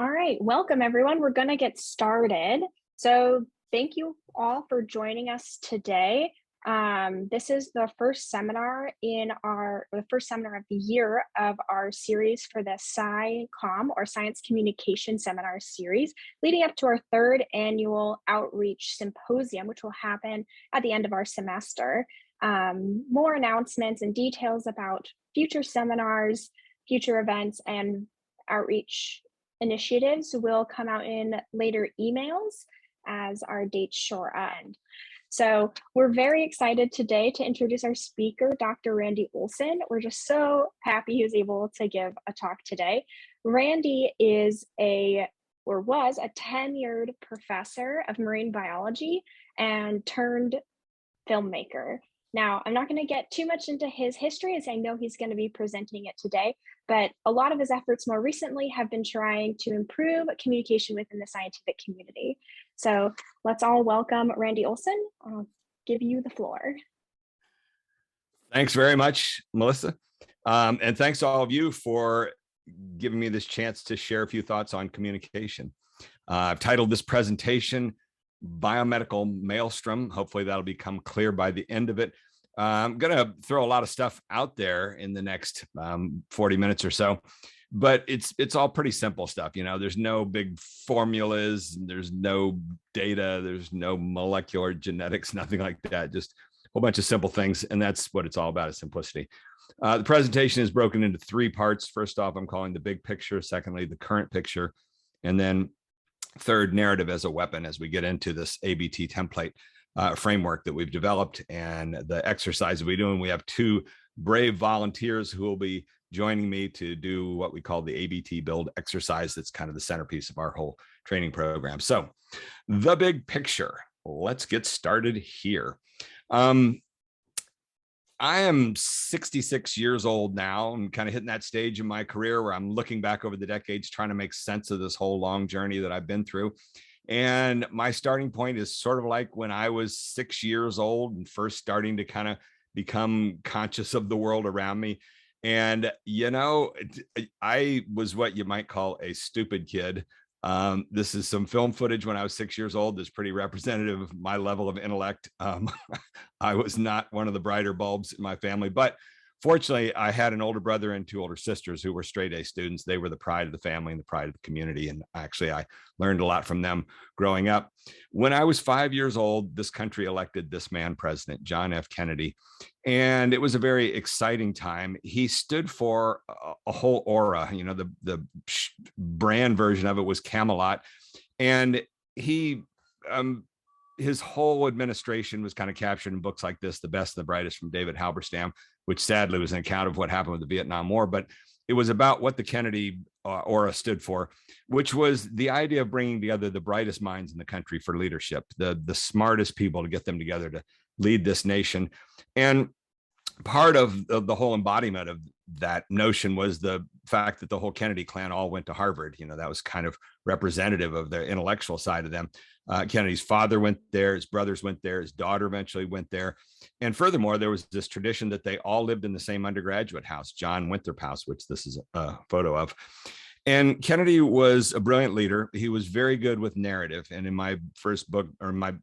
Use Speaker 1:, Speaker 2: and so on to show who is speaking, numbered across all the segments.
Speaker 1: All right, welcome everyone. We're going to get started. So thank you all for joining us today. This is the first seminar the first seminar of the year of our series for the SciComm or Science Communication Seminar series, leading up to our third annual Outreach Symposium, which will happen at the end of our semester. More announcements and details about future seminars, future events, and outreach initiatives will come out in later emails as our dates shore end. So we're very excited today to introduce our speaker, Dr. Randy Olsen. We're just so happy he was able to give a talk today. Randy was a 10-year professor of marine biology and turned filmmaker. Now, I'm not going to get too much into his history as I know he's going to be presenting it today, but a lot of his efforts more recently have been trying to improve communication within the scientific community. So let's all welcome Randy Olsen. I'll give you the floor.
Speaker 2: Thanks very much, Melissa. And thanks to all of you for giving me this chance to share a few thoughts on communication. I've titled this presentation Biomedical Maelstrom. Hopefully that'll become clear by the end of it. I'm going to throw a lot of stuff out there in the next 40 minutes or so, but it's all pretty simple stuff. You know, there's no big formulas, there's no data, there's no molecular genetics, nothing like that. Just a whole bunch of simple things. And that's what it's all about, is simplicity. The presentation is broken into three parts. First off, I'm calling the big picture. Secondly, the current picture. And then third, narrative as a weapon, as we get into this ABT template framework that we've developed and the exercise we're doing. We have two brave volunteers who will be joining me to do what we call the ABT build exercise. That's kind of the centerpiece of our whole training program. So the big picture, let's get started here. I am 66 years old now. I'm kind of hitting that stage in my career where I'm looking back over the decades, trying to make sense of this whole long journey that I've been through. And my starting point is sort of like when I was 6 years old and first starting to kind of become conscious of the world around me. And, you know, I was what you might call a stupid kid. This is some film footage when I was 6 years old that's pretty representative of my level of intellect. I was not one of the brighter bulbs in my family, but fortunately I had an older brother and two older sisters who were straight A students. They were the pride of the family and the pride of the community. And actually I learned a lot from them growing up. When I was 5 years old, this country elected this man president, John F. Kennedy. And it was a very exciting time. He stood for a whole aura. You know, the brand version of it was Camelot. And he, his whole administration was kind of captured in books like this, The Best and the Brightest from David Halberstam, which sadly was an account of what happened with the Vietnam War. But it was about what the Kennedy aura stood for, which was the idea of bringing together the brightest minds in the country for leadership, the smartest people, to get them together to lead this nation. And part of the whole embodiment of that notion was the fact that the whole Kennedy clan all went to Harvard. You know, that was kind of representative of the intellectual side of them. Kennedy's father went there, his brothers went there, his daughter eventually went there. And furthermore, there was this tradition that they all lived in the same undergraduate house, John Winthrop House, which this is a photo of. And Kennedy was a brilliant leader. He was very good with narrative. And in my first book, or my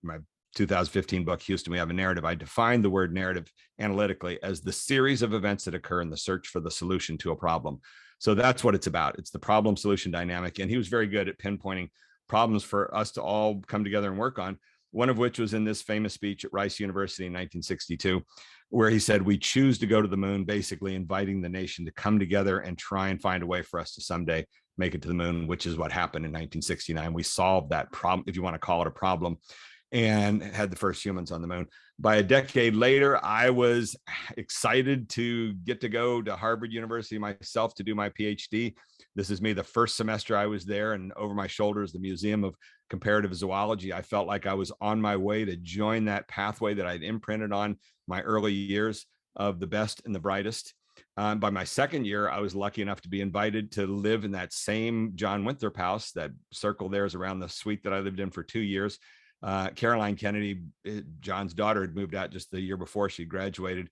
Speaker 2: 2015 book, Houston, We Have a Narrative, I defined the word narrative analytically as the series of events that occur in the search for the solution to a problem. So that's what it's about. It's the problem solution dynamic. And he was very good at pinpointing problems for us to all come together and work on, one of which was in this famous speech at Rice University in 1962, where he said, "We choose to go to the moon," basically inviting the nation to come together and try and find a way for us to someday make it to the moon, which is what happened in 1969. We solved that problem, if you want to call it a problem, and had the first humans on the moon. By a decade later, I was excited to get to go to Harvard University myself to do my PhD. This is me, the first semester I was there, and over my shoulders, the Museum of Comparative Zoology. I felt like I was on my way to join that pathway that I'd imprinted on my early years of the best and the brightest. By my second year, I was lucky enough to be invited to live in that same John Winthrop house. That circle there is around the suite that I lived in for 2 years. Caroline Kennedy, John's daughter, had moved out just the year before she graduated.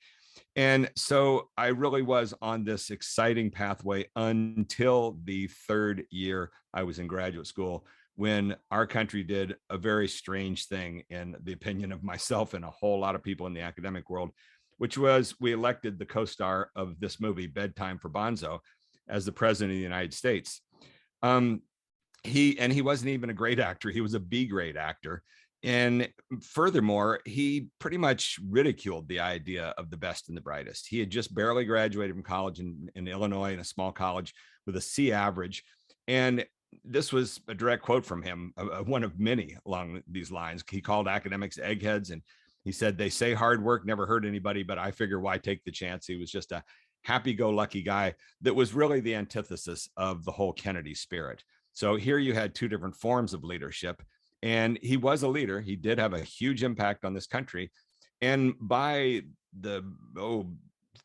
Speaker 2: And so I really was on this exciting pathway until the third year I was in graduate school, when our country did a very strange thing, in the opinion of myself and a whole lot of people in the academic world, which was we elected the co-star of this movie, Bedtime for Bonzo, as the president of the United States. He wasn't even a great actor. He was a B-grade actor. And furthermore, he pretty much ridiculed the idea of the best and the brightest. He had just barely graduated from college in Illinois, in a small college with a C average. And this was a direct quote from him, one of many along these lines. He called academics eggheads, and he said, "They say hard work never hurt anybody, but I figure why take the chance?" He was just a happy-go-lucky guy that was really the antithesis of the whole Kennedy spirit. So here you had two different forms of leadership. And he was a leader. He did have a huge impact on this country. And by the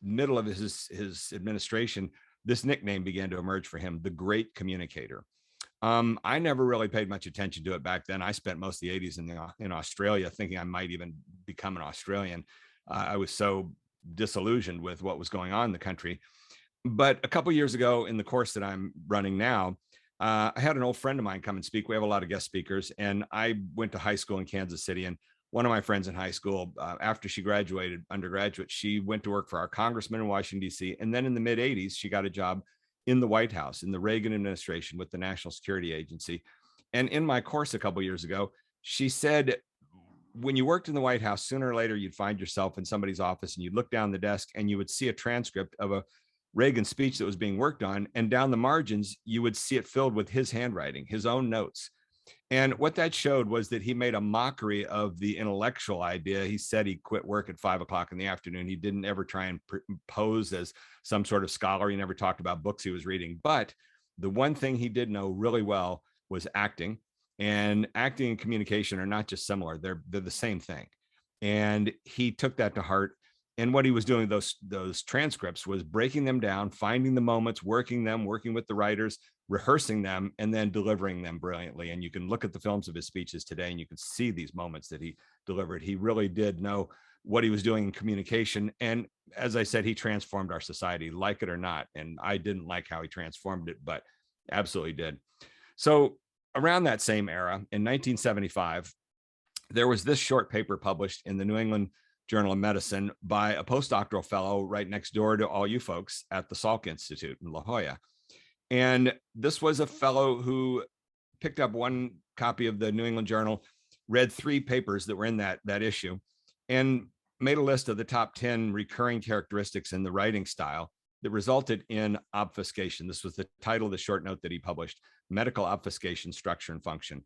Speaker 2: middle of his administration, this nickname began to emerge for him, the Great Communicator. I never really paid much attention to it back then. I spent most of the 80s in Australia, thinking I might even become an Australian. I was so disillusioned with what was going on in the country. But a couple years ago, in the course that I'm running now, I had an old friend of mine come and speak. We have a lot of guest speakers, and I went to high school in Kansas City. And one of my friends in high school, after she graduated undergraduate, she went to work for our congressman in Washington, D.C. And then in the mid 80s, she got a job in the White House, in the Reagan administration, with the National Security Agency. And in my course a couple years ago, she said, when you worked in the White House, sooner or later, you'd find yourself in somebody's office and you'd look down the desk and you would see a transcript of a Reagan speech that was being worked on, and down the margins, you would see it filled with his handwriting, his own notes. And what that showed was that he made a mockery of the intellectual idea. He said he quit work at 5 o'clock in the afternoon. He didn't ever try and pose as some sort of scholar. He never talked about books he was reading. But the one thing he did know really well was acting. And acting and communication are not just similar, they're the same thing. And he took that to heart. And what he was doing, those transcripts, was breaking them down, finding the moments, working with the writers, rehearsing them, and then delivering them brilliantly. And you can look at the films of his speeches today, and you can see these moments that he delivered. He really did know what he was doing in communication. And as I said, he transformed our society, like it or not. And I didn't like how he transformed it, but absolutely did. So around that same era, in 1975, there was this short paper published in the New England Journal of Medicine by a postdoctoral fellow right next door to all you folks at the Salk Institute in La Jolla. And this was a fellow who picked up one copy of the New England Journal, read 3 papers that were in that issue, and made a list of the top 10 recurring characteristics in the writing style that resulted in obfuscation. This was the title of the short note that he published: Medical Obfuscation, Structure and Function.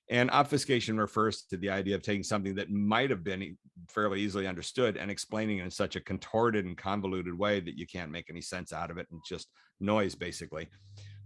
Speaker 2: And obfuscation refers to the idea of taking something that might have been fairly easily understood and explaining it in such a contorted and convoluted way that you can't make any sense out of it, and just noise, basically.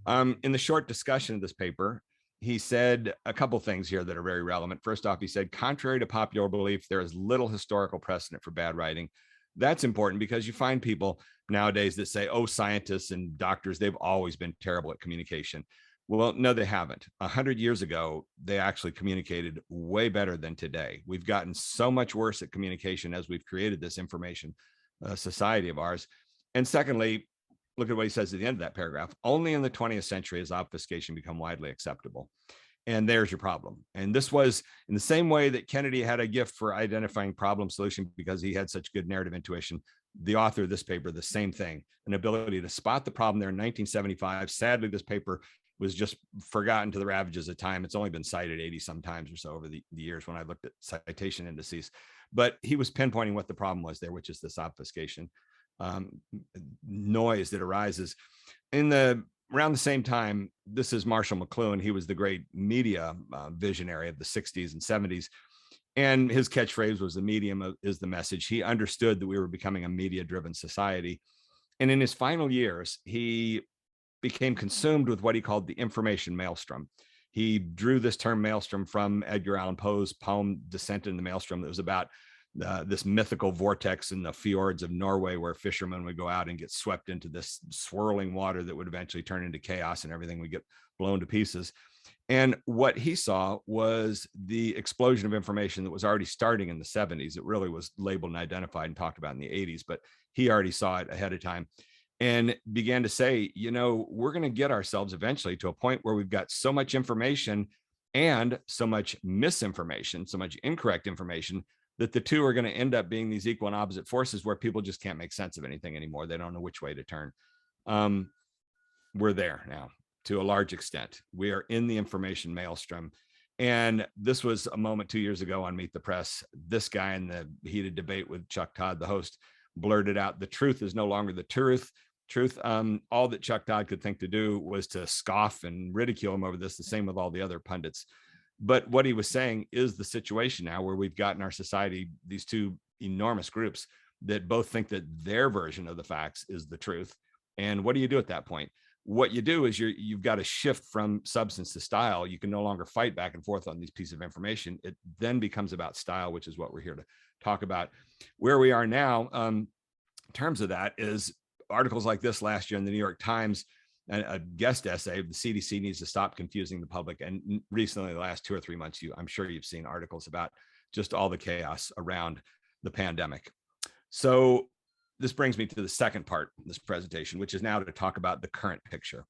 Speaker 2: In the short discussion of this paper, he said a couple things here that are very relevant. First off, he said, contrary to popular belief, there is little historical precedent for bad writing. That's important because you find people nowadays that say, oh, scientists and doctors, they've always been terrible at communication. Well, no, they haven't. 100 years ago, they actually communicated way better than today. We've gotten so much worse at communication as we've created this information society of ours. And secondly, look at what he says at the end of that paragraph. Only in the 20th century has obfuscation become widely acceptable. And there's your problem. And this was in the same way that Kennedy had a gift for identifying problem solution because he had such good narrative intuition. The author of this paper, the same thing, an ability to spot the problem there in 1975. Sadly, this paper was just forgotten to the ravages of time. It's only been cited 80 some times or so over the years when I looked at citation indices. But he was pinpointing what the problem was there, which is this obfuscation noise that arises. Around the same time, this is Marshall McLuhan. He was the great media visionary of the 60s and 70s. And his catchphrase was, the medium is the message. He understood that we were becoming a media-driven society. And in his final years, he became consumed with what he called the Information Maelstrom. He drew this term maelstrom from Edgar Allan Poe's poem, Descent in the Maelstrom, that was about this mythical vortex in the fjords of Norway where fishermen would go out and get swept into this swirling water that would eventually turn into chaos and everything would get blown to pieces. And what he saw was the explosion of information that was already starting in the 70s. It really was labeled and identified and talked about in the 80s, but he already saw it ahead of time and began to say, you know, we're going to get ourselves eventually to a point where we've got so much information and so much misinformation, so much incorrect information, that the two are going to end up being these equal and opposite forces where people just can't make sense of anything anymore. They don't know which way to turn. We're there now to a large extent. We are in the information maelstrom. And this was a moment 2 years ago on Meet the Press. This guy in the heated debate with Chuck Todd, the host, blurted out, the truth is no longer the truth. All that Chuck Todd could think to do was to scoff and ridicule him over this, the same with all the other pundits. But what he was saying is the situation now where we've got in our society these two enormous groups that both think that their version of the facts is the truth. And what do you do at that point? What you do is you've got to shift from substance to style. You can no longer fight back and forth on these pieces of information. It then becomes about style, which is what we're here to talk about. Where we are now, in terms of that, is articles like this last year in the New York Times, a guest essay, the CDC needs to stop confusing the public. And recently, the last 2 or 3 months, I'm sure you've seen articles about just all the chaos around the pandemic. So this brings me to the second part of this presentation, which is now to talk about the current picture,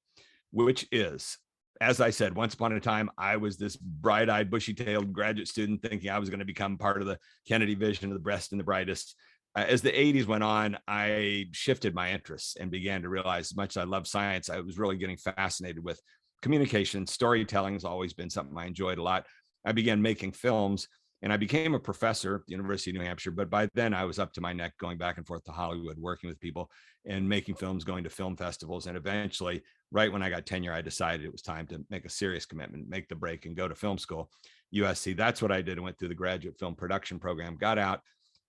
Speaker 2: which is, as I said, once upon a time, I was this bright-eyed, bushy-tailed graduate student thinking I was going to become part of the Kennedy vision of the best and the brightest. As the 80s went on, I shifted my interests and began to realize, as much as I love science, I was really getting fascinated with communication. Storytelling has always been something I enjoyed a lot. I began making films, and I became a professor at the University of New Hampshire. But by then, I was up to my neck going back and forth to Hollywood, working with people and making films, going to film festivals. And eventually, right when I got tenure, I decided it was time to make a serious commitment, make the break, and go to film school, USC. That's what I did. I went through the graduate film production program, got out,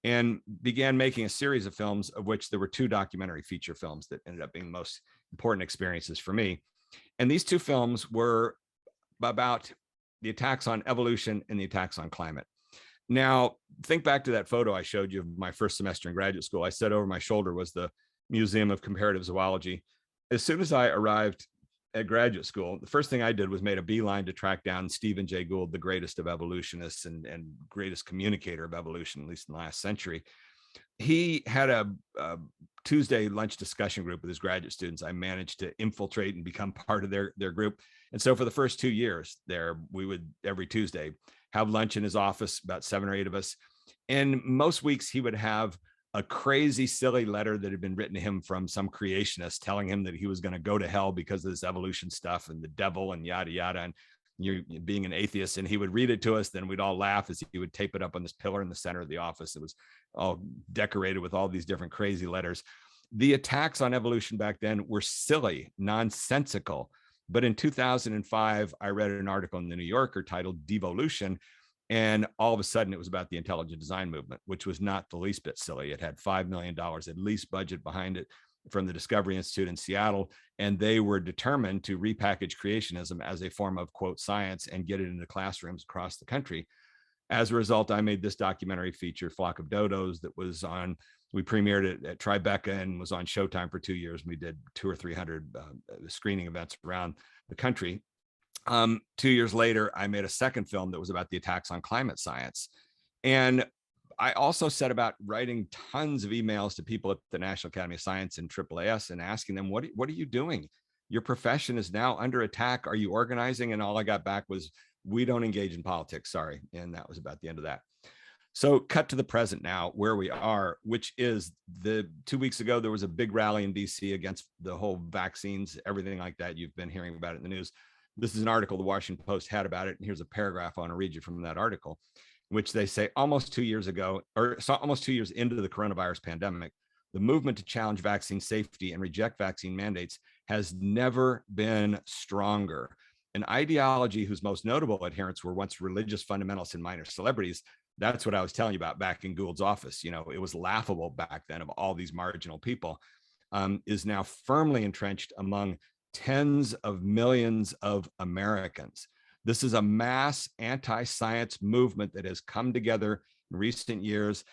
Speaker 2: and began making a series of films, of which there were 2 documentary feature films that ended up being the most important experiences for me. And these 2 films were about the attacks on evolution and the attacks on climate. Now, think back to that photo I showed you of my first semester in graduate school. I said over my shoulder was the Museum of Comparative Zoology. As soon as I arrived at graduate school, the first thing I did was made a beeline to track down Stephen Jay Gould, the greatest of evolutionists and greatest communicator of evolution, at least in the last century. He had a Tuesday lunch discussion group with his graduate students. I managed to infiltrate and become part of their group. And so for the first 2 years there, we would every Tuesday have lunch in his office, about 7 or 8 of us. And most weeks he would have a crazy, silly letter that had been written to him from some creationist telling him that he was going to go to hell because of this evolution stuff and the devil and yada, yada, and you being an atheist. And he would read it to us. Then we'd all laugh as he would tape it up on this pillar in the center of the office. It was all decorated with all these different crazy letters. The attacks on evolution back then were silly, nonsensical. But in 2005, I read an article in the New Yorker titled Devolution. And all of a sudden, it was about the intelligent design movement, which was not the least bit silly. It had $5 million at least budget behind it from the Discovery Institute in Seattle. And they were determined to repackage creationism as a form of, quote, science and get it into classrooms across the country. As a result, I made this documentary feature, Flock of Dodos, that was on, we premiered it at Tribeca and was on Showtime for 2 years. We did 200 or 300 screening events around the country. 2 years later, I made a second film that was about the attacks on climate science. And I also set about writing tons of emails to people at the National Academy of Science and AAAS and asking them, what are you doing? Your profession is now under attack. Are you organizing? And all I got back was, we don't engage in politics, sorry. And that was about the end of that. So cut to the present now, where we are, which is 2 weeks ago, there was a big rally in DC against the whole vaccines, everything like that. You've been hearing about it in the news. This is an article the Washington Post had about it. And here's a paragraph I want to read you from that article, which they say almost 2 years ago, or almost 2 years into the coronavirus pandemic, the movement to challenge vaccine safety and reject vaccine mandates has never been stronger. An ideology whose most notable adherents were once religious fundamentalists and minor celebrities. That's what I was telling you about back in Gould's office. You know, it was laughable back then of all these marginal people, is now firmly entrenched among tens of millions of Americans. This is a mass anti-science movement that has come together in recent years.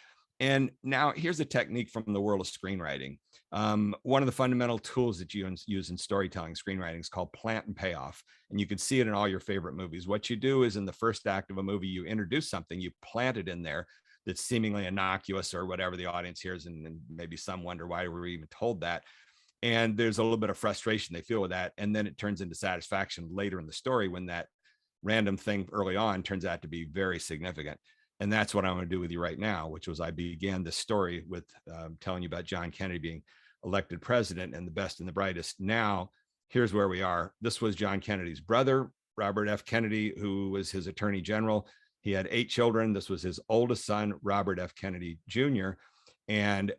Speaker 2: And now here's a technique from the world of screenwriting. One of the fundamental tools that you use in storytelling, screenwriting, is called plant and payoff. And you can see it in all your favorite movies. What you do is in the first act of a movie, you introduce something, you plant it in there that's seemingly innocuous or whatever the audience hears. And maybe some wonder why we were even told that. And there's a little bit of frustration they feel with that. And then it turns into satisfaction later in the story when that random thing early on turns out to be very significant. And that's what I'm going to do with you right now, which was I began this story with telling you about John Kennedy being elected president and the best and the brightest. Now, here's where we are. This was John Kennedy's brother, Robert F. Kennedy, who was his attorney general. He had 8 children. This was his oldest son, Robert F. Kennedy Jr. And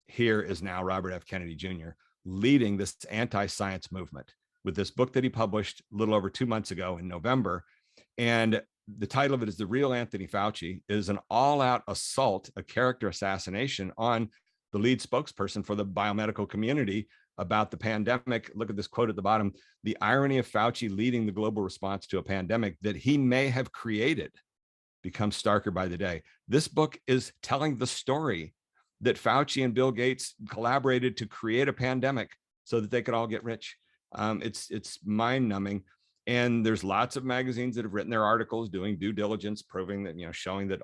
Speaker 2: here is now Robert F. Kennedy Jr. leading this anti-science movement with this book that he published a little over 2 months ago in November. And the title of it is The Real Anthony Fauci. It is an all-out assault, a character assassination on the lead spokesperson for the biomedical community about the pandemic. Look at this quote at the bottom. The irony of Fauci leading the global response to a pandemic that he may have created becomes starker by the day. This book is telling the story that Fauci and Bill Gates collaborated to create a pandemic so that they could all get rich. It's mind-numbing. And there's lots of magazines that have written their articles doing due diligence, proving that, showing that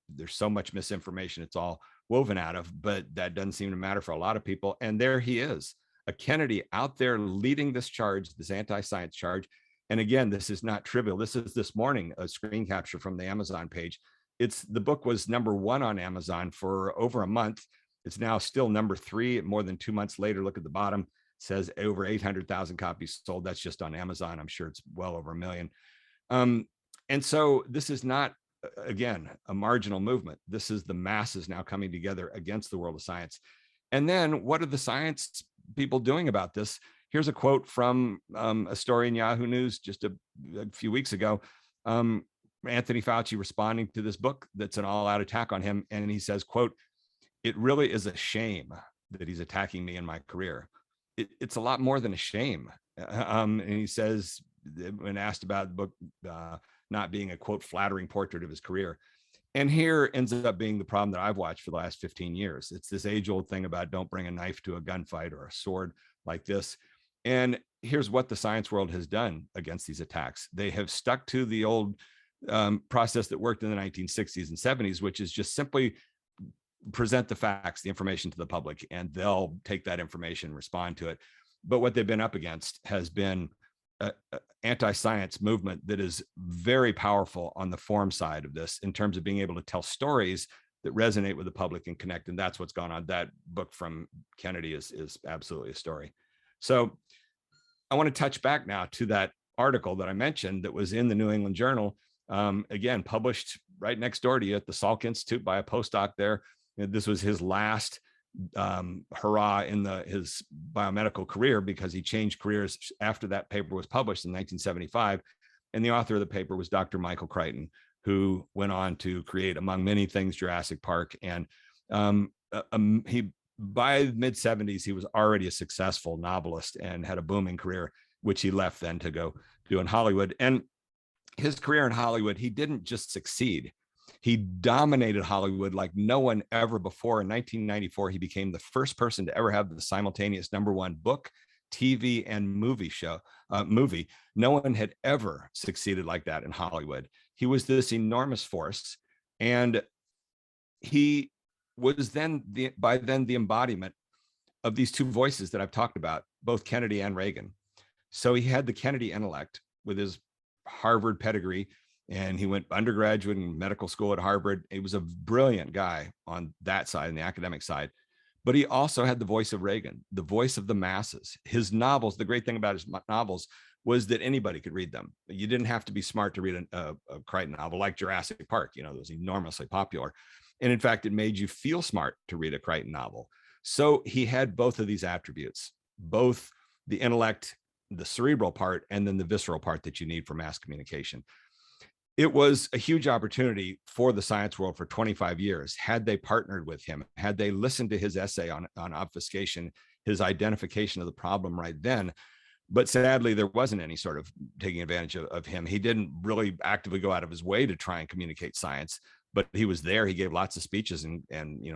Speaker 2: there's so much misinformation it's all woven out of, but that doesn't seem to matter for a lot of people. And there he is, a Kennedy out there leading this charge, this anti-science charge. And again, this is not trivial. This is this morning, a screen capture from the Amazon page. The book was #1 on Amazon for over a month. It's now still #3 more than 2 months later. Look at the bottom. Says over 800,000 copies sold. That's just on Amazon. I'm sure it's well over 1 million. And so this is not, again, a marginal movement. This is the masses now coming together against the world of science. And then what are the science people doing about this? Here's a quote from a story in Yahoo News just a few weeks ago. Anthony Fauci responding to this book that's an all-out attack on him. And he says, quote, "It really is a shame that he's attacking me in my career." It's a lot more than a shame. And he says, when asked about the book not being a, quote, flattering portrait of his career. And here ends up being the problem that I've watched for the last 15 years. It's this age-old thing about don't bring a knife to a gunfight or a sword like this. And here's what the science world has done against these attacks. They have stuck to the old process that worked in the 1960s and 70s, which is just simply present the facts, the information to the public, and they'll take that information and respond to it. But what they've been up against has been an anti-science movement that is very powerful on the form side of this in terms of being able to tell stories that resonate with the public and connect. And that's what's gone on. That book from Kennedy is absolutely a story. So I want to touch back now to that article that I mentioned that was in the New England Journal, again, published right next door to you at the Salk Institute by a postdoc there. This was his last hurrah in his biomedical career, because he changed careers after that paper was published in 1975. And the author of the paper was Dr. Michael Crichton, who went on to create, among many things, Jurassic Park. And he, by the mid-70s, he was already a successful novelist and had a booming career, which he left then to go do in Hollywood. And his career in Hollywood, he didn't just succeed. He dominated Hollywood like no one ever before. In 1994, he became the first person to ever have the simultaneous #1 book, TV, and movie. No one had ever succeeded like that in Hollywood. He was this enormous force, and he was then by then the embodiment of these two voices that I've talked about, both Kennedy and Reagan. So he had the Kennedy intellect with his Harvard pedigree, and he went undergraduate and medical school at Harvard. He was a brilliant guy on that side, on the academic side. But he also had the voice of Reagan, the voice of the masses. His novels, the great thing about his novels was that anybody could read them. You didn't have to be smart to read a Crichton novel like Jurassic Park, that was enormously popular. And in fact, it made you feel smart to read a Crichton novel. So he had both of these attributes, both the intellect, the cerebral part, and then the visceral part that you need for mass communication. It was a huge opportunity for the science world for 25 years. Had they partnered with him, had they listened to his essay on obfuscation, his identification of the problem right then. But sadly, there wasn't any sort of taking advantage of him. He didn't really actively go out of his way to try and communicate science. but he was there. He gave lots of speeches and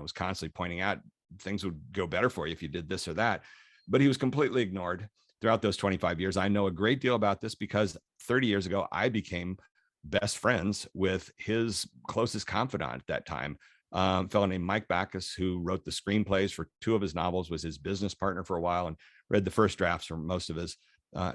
Speaker 2: was constantly pointing out things would go better for you if you did this or that. But he was completely ignored throughout those 25 years. I know a great deal about this because 30 years ago, I became best friends with his closest confidant at that time, a fellow named Mike Backus, who wrote the screenplays for 2 of his novels, was his business partner for a while, and read the first drafts for most of his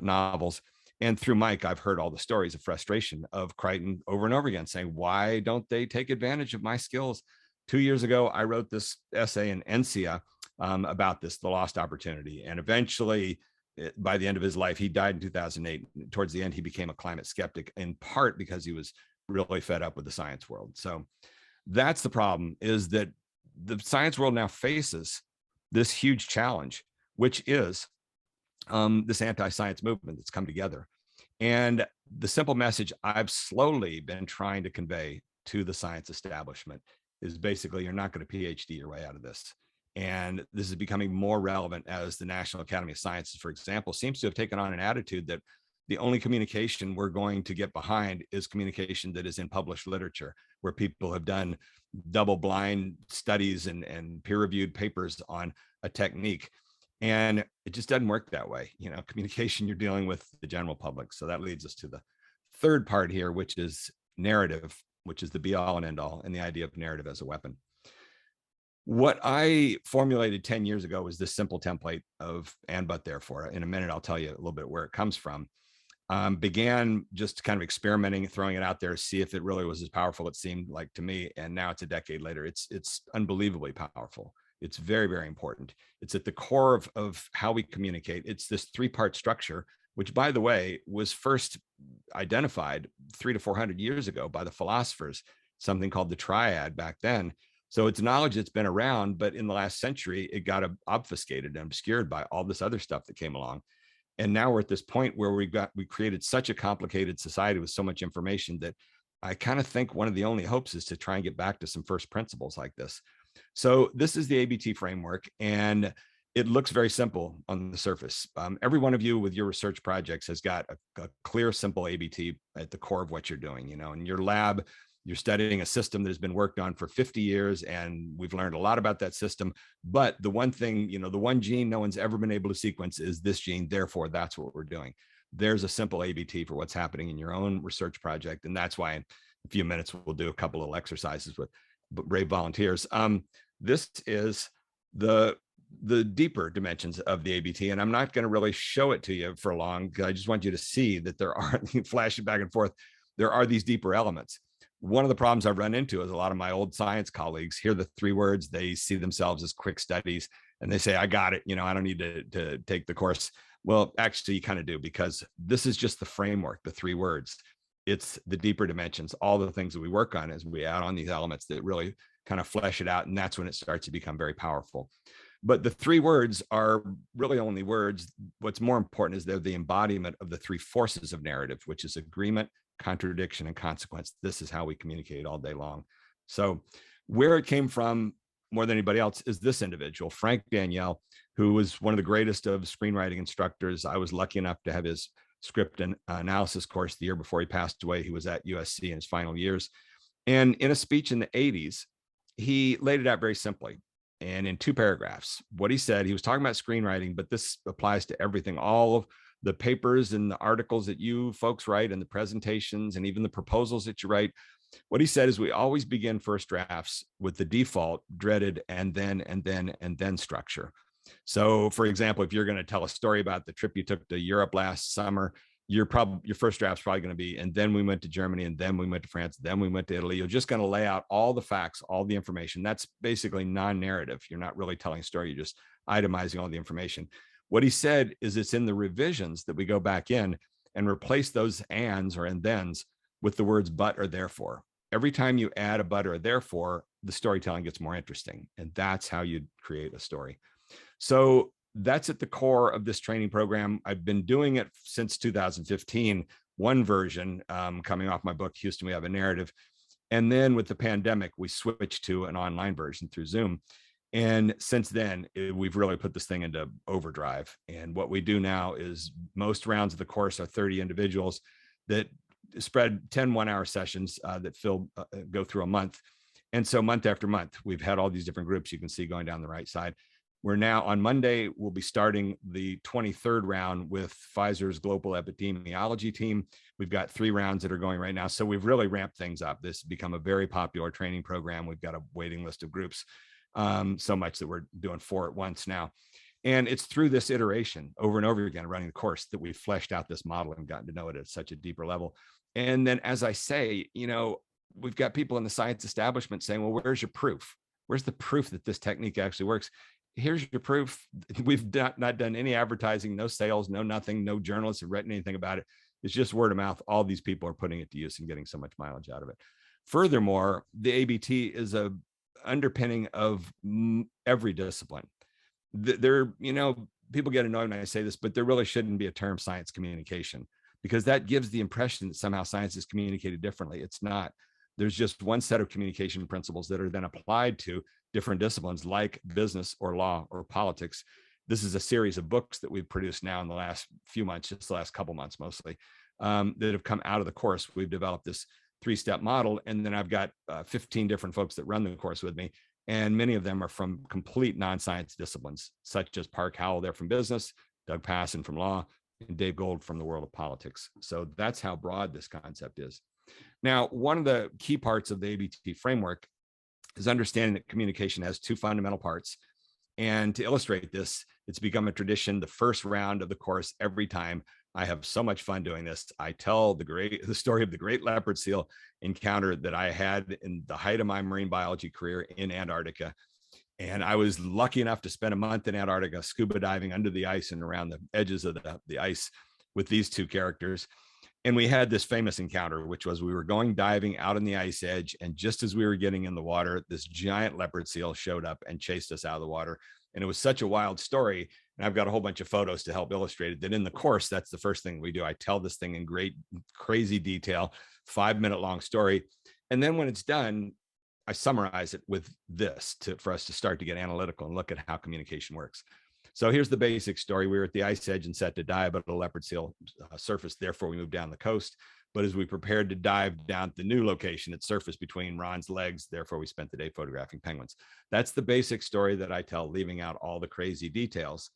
Speaker 2: novels. And through Mike, I've heard all the stories of frustration of Crichton over and over again, saying, why don't they take advantage of my skills? 2 years ago, I wrote this essay in NCIA about this, the lost opportunity. And eventually, by the end of his life, he died in 2008. Towards the end, he became a climate skeptic, in part because he was really fed up with the science world. So that's the problem, is that the science world now faces this huge challenge, which is this anti-science movement that's come together. And the simple message I've slowly been trying to convey to the science establishment is basically, you're not going to PhD your way out of this. And this is becoming more relevant as the National Academy of Sciences, for example, seems to have taken on an attitude that the only communication we're going to get behind is communication that is in published literature, where people have done double-blind studies and peer-reviewed papers on a technique. And it just doesn't work that way. Communication, you're dealing with the general public. So that leads us to the third part here, which is narrative, which is the be all and end all, and the idea of narrative as a weapon. What I formulated 10 years ago was this simple template of and, but, therefore. In a minute, I'll tell you a little bit where it comes from. Began just kind of experimenting, throwing it out there, see if it really was as powerful it seemed like to me. And now it's a decade later. It's unbelievably powerful. It's very, very important. It's at the core of how we communicate. It's this 3-part structure, which, by the way, was first identified 300 to 400 years ago by the philosophers, something called the triad back then. So it's knowledge that's been around, but in the last century, it got obfuscated and obscured by all this other stuff that came along. And now we're at this point where we created such a complicated society with so much information that I kind of think one of the only hopes is to try and get back to some first principles like this. So this is the ABT framework, and it looks very simple on the surface. Every one of you with your research projects has got a clear, simple ABT at the core of what you're doing. In your lab, you're studying a system that has been worked on for 50 years, and we've learned a lot about that system. But the one thing, the one gene no one's ever been able to sequence is this gene. Therefore, that's what we're doing. There's a simple ABT for what's happening in your own research project. And that's why in a few minutes, we'll do a couple of exercises with brave volunteers. This is the deeper dimensions of the ABT. And I'm not going to really show it to you for long. I just want you to see that there are, flashing back and forth, there are these deeper elements. One of the problems I've run into is a lot of my old science colleagues hear the 3 words, they see themselves as quick studies, and they say, I got it, I don't need to take the course. Well, actually, you kind of do, because this is just the framework, the 3 words. It's the deeper dimensions, all the things that we work on as we add on these elements that really kind of flesh it out. And that's when it starts to become very powerful. But the 3 words are really only words. What's more important is they're the embodiment of the 3 forces of narrative, which is agreement, contradiction, and consequence. This is how we communicate all day long. So where it came from more than anybody else is this individual, Frank Daniel, who was one of the greatest of screenwriting instructors. I was lucky enough to have his script and analysis course the year before he passed away. He was at USC in his final years. And in a speech in the 80s, he laid it out very simply. And in 2 paragraphs, what he said, he was talking about screenwriting, but this applies to everything, all of the papers and the articles that you folks write and the presentations and even the proposals that you write. What he said is we always begin first drafts with the default dreaded and then structure. So for example, if you're going to tell a story about the trip you took to Europe last summer, your first draft's probably going to be, and then we went to Germany, and then we went to France, then we went to Italy. You're just going to lay out all the facts, all the information. That's basically non-narrative. You're not really telling a story. You're just itemizing all the information. What he said is it's in the revisions that we go back in and replace those ands or and thens with the words but or therefore. Every time you add a but or a therefore, the storytelling gets more interesting. And that's how you create a story. So that's at the core of this training program. I've been doing it since 2015, one version coming off my book, Houston, We Have a Narrative. And then with the pandemic, we switched to an online version through Zoom. And since then, we've really put this thing into overdrive. And what we do now is most rounds of the course are 30 individuals that spread 10 one-hour sessions that go through a month. And so month after month, we've had all these different groups you can see going down the right side. We're now on Monday, we'll be starting the 23rd round with Pfizer's global epidemiology team. We've got 3 rounds that are going right now. So we've really ramped things up. This has become a very popular training program. We've got a waiting list of groups, so much that we're doing 4 at once now. And it's through this iteration over and over again, running the course, that we've fleshed out this model and gotten to know it at such a deeper level. And then, as I say, we've got people in the science establishment saying, well, where's your proof? Where's the proof that this technique actually works? Here's your proof. We've not done any advertising, no sales, no nothing, no journalists have written anything about it. It's just word of mouth. All these people are putting it to use and getting so much mileage out of it. Furthermore, the ABT is a underpinning of every discipline. People get annoyed when I say this, but there really shouldn't be a term science communication, because that gives the impression that somehow science is communicated differently. It's not. There's just one set of communication principles that are then applied to different disciplines like business or law or politics. This is a series of books that we've produced now in the last few months, just the last couple months mostly, that have come out of the course. We've developed this 3-step model, and then I've got 15 different folks that run the course with me, and many of them are from complete non-science disciplines, such as Park Howell, they're from business, Doug Passon from law, and Dave Gold from the world of politics. So that's how broad this concept is. Now, one of the key parts of the ABT framework is understanding that communication has 2 fundamental parts. And to illustrate this, it's become a tradition, the first round of the course, every time. I have so much fun doing this. I tell the story of the great leopard seal encounter that I had in the height of my marine biology career in Antarctica. And I was lucky enough to spend a month in Antarctica, scuba diving under the ice and around the edges of the ice with these 2 characters. And we had this famous encounter, which was we were going diving out on the ice edge. And just as we were getting in the water, this giant leopard seal showed up and chased us out of the water. And it was such a wild story. And I've got a whole bunch of photos to help illustrate it, that in the course, that's the first thing we do. I tell this thing in great, crazy detail, 5-minute long story. And then when it's done, I summarize it with this for us to start to get analytical and look at how communication works. So here's the basic story. We were at the ice edge and set to dive, but a leopard seal surfaced. Therefore, we moved down the coast. But as we prepared to dive down the new location, it surfaced between Ron's legs. Therefore, we spent the day photographing penguins. That's the basic story that I tell, leaving out all the crazy details.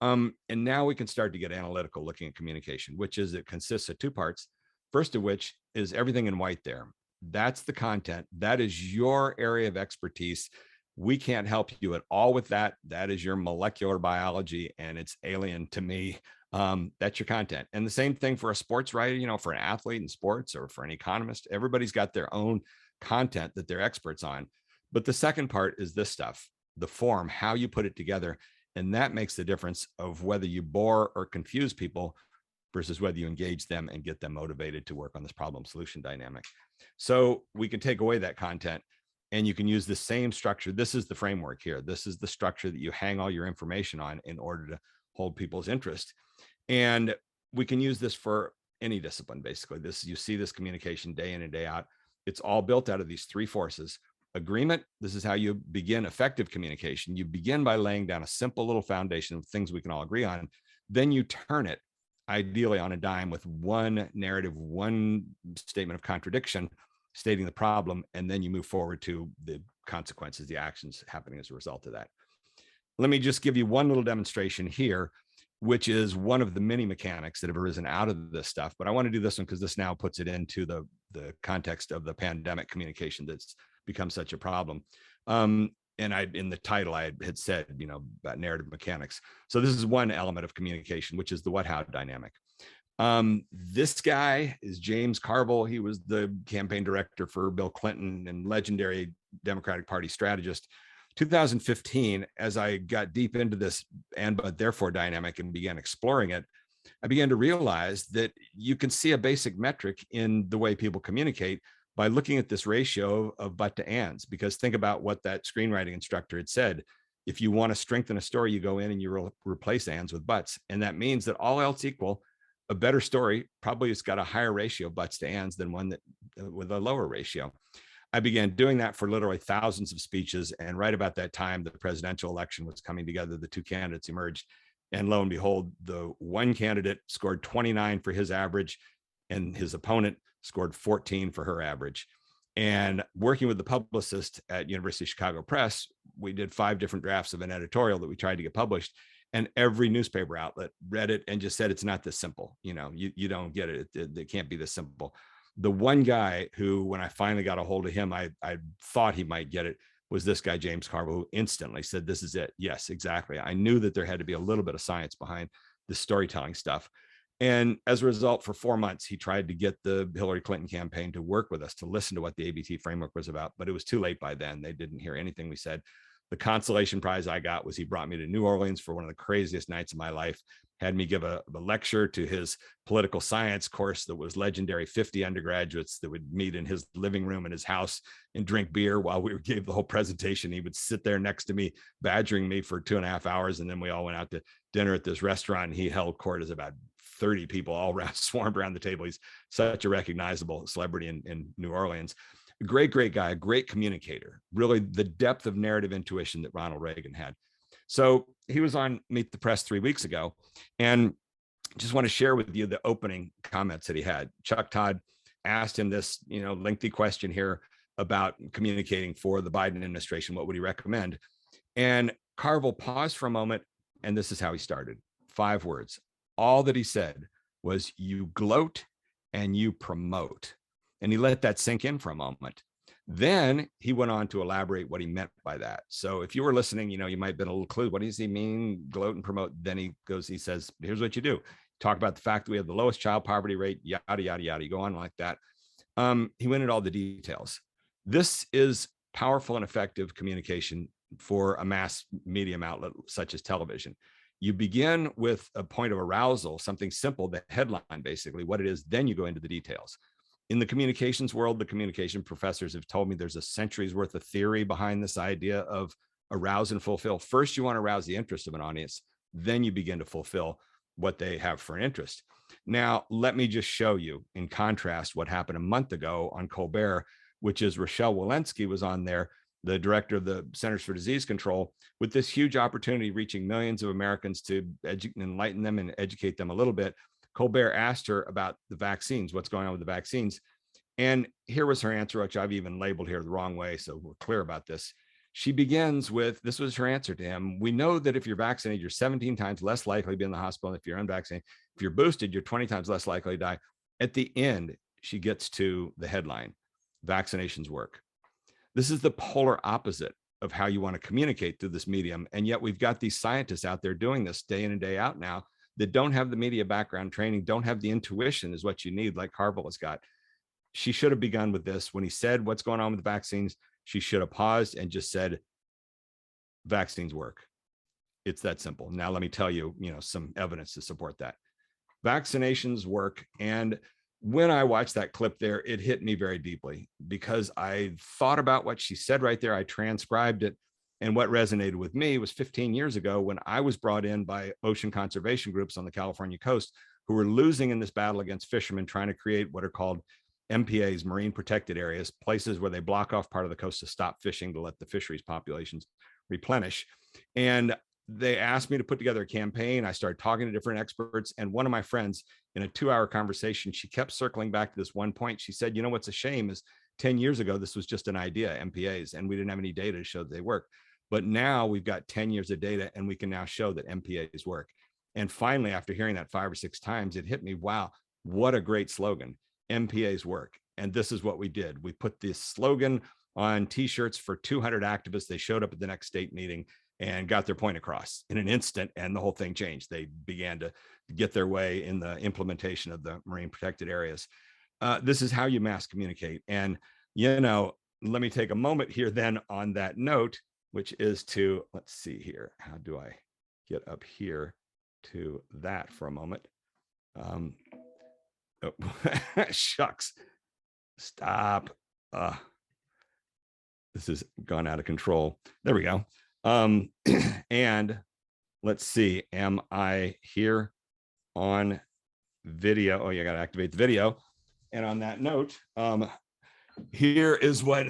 Speaker 2: And now we can start to get analytical looking at communication, which is it consists of 2 parts. First of which is everything in white there. That's the content. That is your area of expertise. We can't help you at all with that. That is your molecular biology, and it's alien to me. That's your content. And the same thing for a sports writer, for an athlete in sports, or for an economist. Everybody's got their own content that they're experts on. But the second part is this stuff, the form, how you put it together. And that makes the difference of whether you bore or confuse people versus whether you engage them and get them motivated to work on this problem solution dynamic. So we can take away that content, and you can use the same structure. This is the framework here. This is the structure that you hang all your information on in order to hold people's interest. And we can use this for any discipline, basically. You see this communication day in and day out. It's all built out of these 3 forces. Agreement, this is how you begin effective communication. You begin by laying down a simple little foundation of things we can all agree on. Then you turn it, ideally on a dime, with one narrative, one statement of contradiction, stating the problem, and then you move forward to the consequences, the actions happening as a result of that. Let me just give you one little demonstration here, which is one of the many mechanics that have arisen out of this stuff. But I want to do this one because this now puts it into the context of the pandemic communication that's become such a problem. And in the title, I had said, about narrative mechanics. So this is one element of communication, which is the what-how dynamic. This guy is James Carville. He was the campaign director for Bill Clinton and legendary Democratic Party strategist. 2015, as I got deep into this and but therefore dynamic and began exploring it, I began to realize that you can see a basic metric in the way people communicate by looking at this ratio of but to ands. Because think about what that screenwriting instructor had said. If you want to strengthen a story, you go in and you replace ands with buts. And that means that all else equal, a better story probably has got a higher ratio of buts to ands than one that with a lower ratio. I began doing that for literally thousands of speeches. And right about that time, the presidential election was coming together. The 2 candidates emerged. And lo and behold, the one candidate scored 29 for his average, and his opponent scored 14 for her average. And working with the publicist at University of Chicago Press, we did 5 different drafts of an editorial that we tried to get published. And every newspaper outlet read it and just said, it's not this simple. You know, you don't get it. It can't be this simple. The one guy who, when I finally got a hold of him, I thought he might get it, was this guy, James Carville, who instantly said, this is it. Yes, exactly. I knew that there had to be a little bit of science behind the storytelling stuff. And as a result, for 4 months, he tried to get the Hillary Clinton campaign to work with us, to listen to what the ABT framework was about, but it was too late by then. They didn't hear anything we said. The consolation prize I got was he brought me to New Orleans for one of the craziest nights of my life, had me give a lecture to his political science course that was legendary. 50 undergraduates that would meet in his living room in his house and drink beer while we gave the whole presentation. He would sit there next to me, badgering me for 2.5 hours. And then we all went out to dinner at this restaurant, and he held court as about 30 people all around, swarmed around the table. He's such a recognizable celebrity in New Orleans. Great guy, a great communicator, really the depth of narrative intuition that Ronald Reagan had. So he was on Meet the Press 3 weeks ago, and just want to share with you the opening comments that he had. Chuck Todd asked him this, lengthy question here about communicating for the Biden administration. What would he recommend? And Carville paused for a moment, and this is how he started. 5 words. All that he said was, you gloat and you promote. And he let that sink in for a moment. Then he went on to elaborate what he meant by that. So if you were listening, you might have been a little clue. What does he mean, gloat and promote? Then he says, here's what you do. Talk about the fact that we have the lowest child poverty rate, yada, yada, yada. You go on like that. He went into all the details. This is powerful and effective communication for a mass medium outlet such as television. You begin with a point of arousal, something simple, the headline, basically what it is. Then you go into the details. In the communications world, the communication professors have told me there's a century's worth of theory behind this idea of arouse and fulfill. First, you want to arouse the interest of an audience. Then you begin to fulfill what they have for an interest. Now, let me just show you, in contrast, what happened a month ago on Colbert, which is Rochelle Walensky was on there, the director of the Centers for Disease Control, with this huge opportunity reaching millions of Americans to enlighten them and educate them a little bit. Colbert asked her about the vaccines, what's going on with the vaccines. And here was her answer, which I've even labeled here the wrong way, so we're clear about this. She begins with, this was her answer to him. We know that if you're vaccinated, you're 17 times less likely to be in the hospital than if you're unvaccinated. If you're boosted, you're 20 times less likely to die. At the end, she gets to the headline, vaccinations work. This is the polar opposite of how you want to communicate through this medium. And yet we've got these scientists out there doing this day in and day out now that don't have the media background training, don't have the intuition is what you need, like Carville has got. She should have begun with this. When he said, what's going on with the vaccines, she should have paused and just said, vaccines work. It's that simple. Now, let me tell you, some evidence to support that. Vaccinations work. And when I watched that clip there, it hit me very deeply because I thought about what she said right there. I transcribed it. And what resonated with me was 15 years ago when I was brought in by ocean conservation groups on the California coast who were losing in this battle against fishermen trying to create what are called MPAs, marine protected areas, places where they block off part of the coast to stop fishing to let the fisheries populations replenish. And they asked me to put together a campaign. I started talking to different experts. And one of my friends, in a 2-hour conversation, she kept circling back to this one point. She said, what's a shame is 10 years ago, this was just an idea, MPAs, and we didn't have any data to show that they work. But now we've got 10 years of data and we can now show that MPAs work. And finally, after hearing that 5 or 6 times, it hit me, wow, what a great slogan. MPAs work. And this is what we did. We put this slogan on t-shirts for 200 activists. They showed up at the next state meeting and got their point across in an instant. And the whole thing changed. They began to get their way in the implementation of the marine protected areas. This is how you mass communicate. And, let me take a moment here then on that note, which is to, let's see here. How do I get up here to that for a moment? Oh, shucks. Stop. This has gone out of control. There we go. And let's see. Am I here on video? Oh, you got to activate the video. And on that note, here is what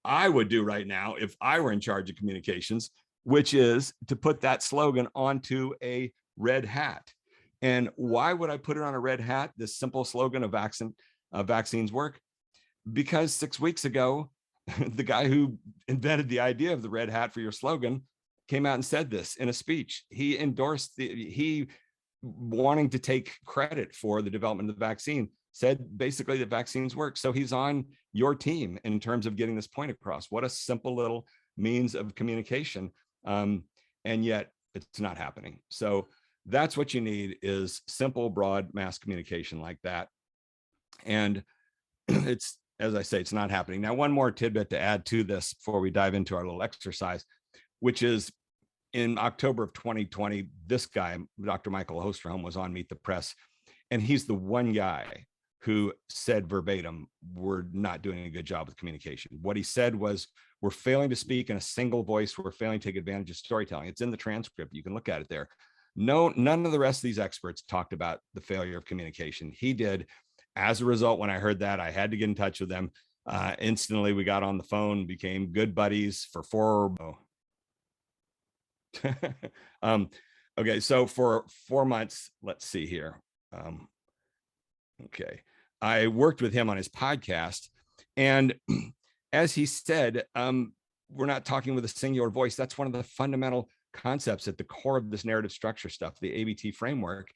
Speaker 2: I would do right now if I were in charge of communications, which is to put that slogan onto a red hat. And why would I put it on a red hat? This simple slogan of vaccines work? Because 6 weeks ago, the guy who invented the idea of the red hat for your slogan came out and said this in a speech. He endorsed he wanting to take credit for the development of the vaccine, said basically that vaccines work. So he's on your team in terms of getting this point across. What a simple little means of communication. And yet it's not happening. So that's what you need, is simple, broad mass communication like that. And it's, as I say, it's not happening. Now, one more tidbit to add to this before we dive into our little exercise, which is in October of 2020, this guy, Dr. Michael Osterhaum, was on Meet the Press, and he's the one guy who said verbatim, we're not doing a good job with communication. What he said was, we're failing to speak in a single voice. We're failing to take advantage of storytelling. It's in the transcript. You can look at it there. No, none of the rest of these experts talked about the failure of communication. He did. As a result, when I heard that, I had to get in touch with them. Instantly, we got on the phone, became good buddies for 4. Okay, so for 4 months, let's see here. Okay, I worked with him on his podcast, and as he said, we're not talking with a singular voice. That's one of the fundamental concepts at the core of this narrative structure stuff, the ABT framework.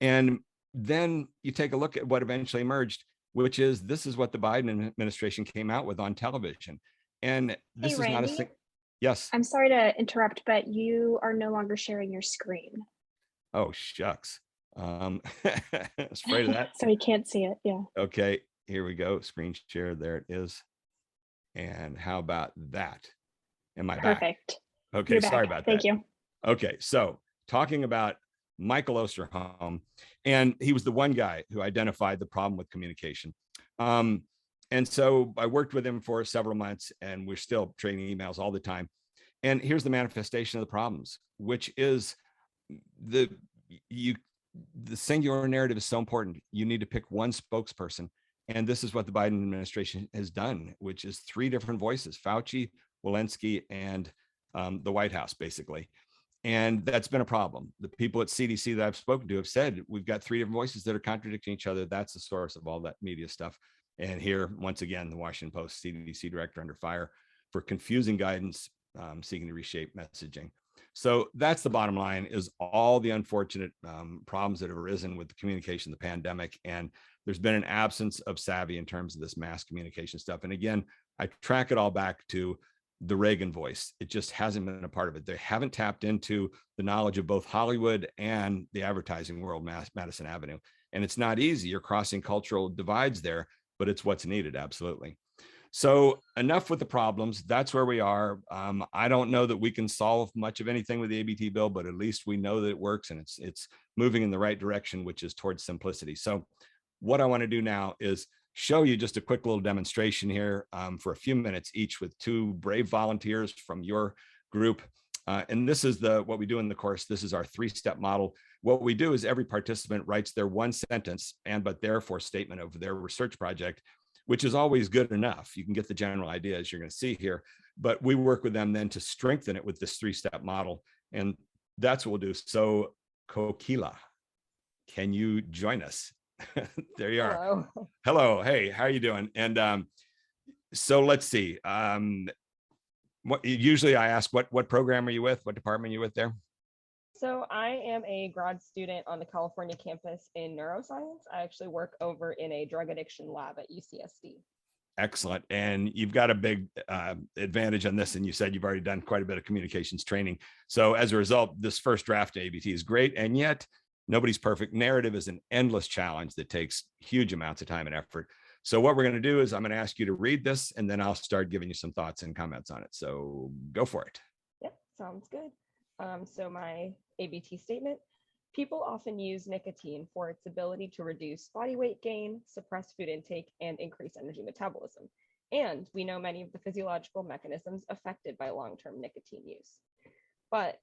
Speaker 2: And then you take a look at what eventually emerged, which is this is what the Biden administration came out with on television. And this
Speaker 1: Hey,
Speaker 2: is not
Speaker 1: Randy,
Speaker 2: yes.
Speaker 1: I'm sorry to interrupt, but you are no longer sharing your screen.
Speaker 2: Oh, shucks. I was afraid of that.
Speaker 1: So we can't see it. Yeah.
Speaker 2: Okay, here we go. Screen share. There it is. And how about that? Am I back?
Speaker 1: Perfect.
Speaker 2: Okay,
Speaker 1: You're back.
Speaker 2: sorry about that.
Speaker 1: Thank you.
Speaker 2: Okay, so talking about Michael Osterhaum, and he was the one guy who identified the problem with communication. And so I worked with him for several months, and we're still trading emails all the time. And here's the manifestation of the problems, which is the singular narrative is so important. You need to pick one spokesperson. And this is what the Biden administration has done, which is 3 different voices: Fauci, Walensky, and the White House, basically. And that's been a problem. The people at CDC that I've spoken to have said, we've got 3 different voices that are contradicting each other. That's the source of all that media stuff. And here, once again, the Washington Post CDC director under fire for confusing guidance, seeking to reshape messaging. So that's the bottom line, is all the unfortunate problems that have arisen with the communication, the pandemic. And there's been an absence of savvy in terms of this mass communication stuff. And again, I track it all back to the Reagan voice. It just hasn't been a part of it. They haven't tapped into the knowledge of both Hollywood and the advertising world, Madison Avenue. And it's not easy. You're crossing cultural divides there, but it's what's needed. Absolutely. So enough with the problems. That's where we are. I don't know that we can solve much of anything with the ABT bill, but at least we know that it works, and it's moving in the right direction, which is towards simplicity. So what I want to do now is show you just a quick little demonstration here for a few minutes each with 2 brave volunteers from your group. And this is what we do in the course. This is our 3-step model. What we do is every participant writes their 1 sentence but therefore statement of their research project, which is always good enough. You can get the general idea, as you're going to see here, but we work with them then to strengthen it with this 3-step model. And that's what we'll do. So Kokila, can you join us? There you are.
Speaker 3: Hello.
Speaker 2: Hello. Hey, how are you doing? And so let's see. Usually I ask, what program are you with? What department are you with there?
Speaker 3: So I am a grad student on the California campus in neuroscience. I actually work over in a drug addiction lab at UCSD.
Speaker 2: Excellent. And you've got a big advantage on this. And you said you've already done quite a bit of communications training. So as a result, this first draft of ABT is great. And yet nobody's perfect. Narrative is an endless challenge that takes huge amounts of time and effort. So what we're going to do is I'm going to ask you to read this, and then I'll start giving you some thoughts and comments on it. So go for it.
Speaker 3: Yep, sounds good. So my ABT statement: people often use nicotine for its ability to reduce body weight gain, suppress food intake, and increase energy metabolism. And we know many of the physiological mechanisms affected by long-term nicotine use. But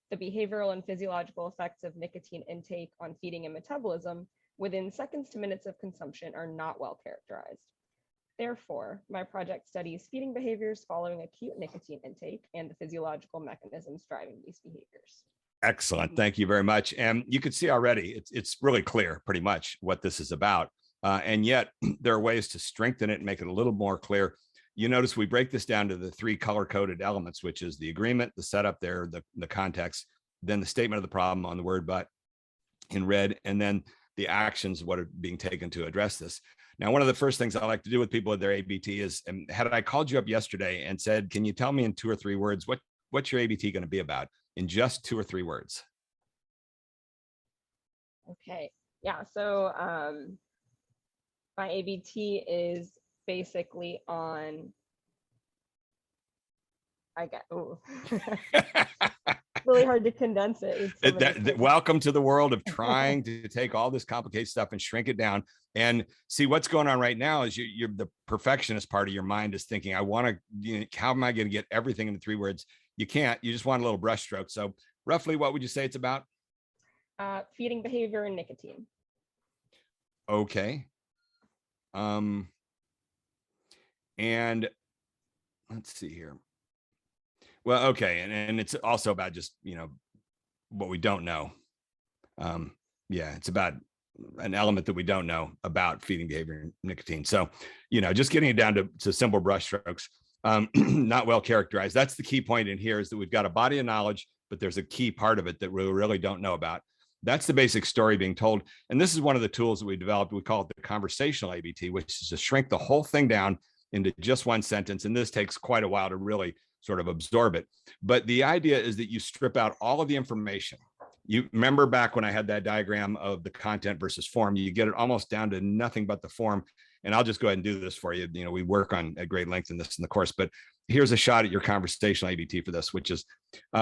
Speaker 3: the behavioral and physiological effects of nicotine intake on feeding and metabolism within seconds to minutes of consumption are not well characterized. Therefore, my project studies feeding behaviors following acute nicotine intake and the physiological mechanisms driving these behaviors.
Speaker 2: Excellent. Thank you very much. And you can see already, it's really clear pretty much what this is about. And yet there are ways to strengthen it and make it a little more clear. You notice we break this down to the 3 color-coded elements, which is the agreement, the setup there, the context, then the statement of the problem on the word but in red, and then the actions, what are being taken to address this. Now, one of the first things I like to do with people with their ABT is, and had I called you up yesterday and said, can you tell me in 2 or 3 words, what's your ABT going to be about in just 2 or 3 words?
Speaker 3: Okay, yeah, so my ABT is basically on, I get, oh, really hard to condense it.
Speaker 2: Welcome to the world of trying to take all this complicated stuff and shrink it down. And see, what's going on right now is you're the perfectionist part of your mind is thinking, I want to, how am I going to get everything into 3 words? You can't, you just want a little brushstroke. So roughly, what would you say it's about?
Speaker 3: Feeding behavior and nicotine.
Speaker 2: Okay. And let's see here. Well, okay. And it's also about just, what we don't know. Yeah, it's about an element that we don't know about feeding behavior and nicotine. So, just getting it down to simple brushstrokes, not well characterized. That's the key point in here is that we've got a body of knowledge, but there's a key part of it that we really don't know about. That's the basic story being told. And this is one of the tools that we developed. We call it the conversational ABT, which is to shrink the whole thing down into just 1 sentence. And this takes quite a while to really sort of absorb it. But the idea is that you strip out all of the information. You remember back when I had that diagram of the content versus form, you get it almost down to nothing but the form. And I'll just go ahead and do this for you. We work on at great length in this in the course, but here's a shot at your conversational ABT for this, which is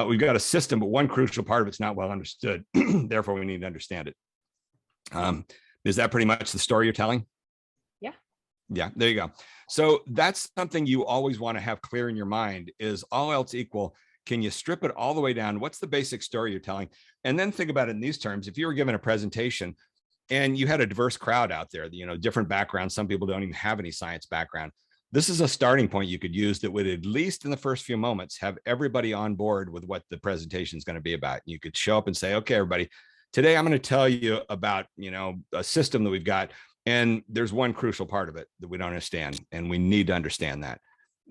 Speaker 2: we've got a system, but one crucial part of it's not well understood. Therefore, we need to understand it. Is that pretty much the story you're telling?
Speaker 3: Yeah.
Speaker 2: Yeah, there you go. So that's something you always want to have clear in your mind is all else equal. Can you strip it all the way down? What's the basic story you're telling? And then think about it in these terms. If you were given a presentation and you had a diverse crowd out there, different backgrounds, some people don't even have any science background. This is a starting point you could use that would, at least in the first few moments, have everybody on board with what the presentation is going to be about. You could show up and say, okay, everybody, today I'm going to tell you about, a system that we've got. And there's one crucial part of it that we don't understand, and we need to understand that.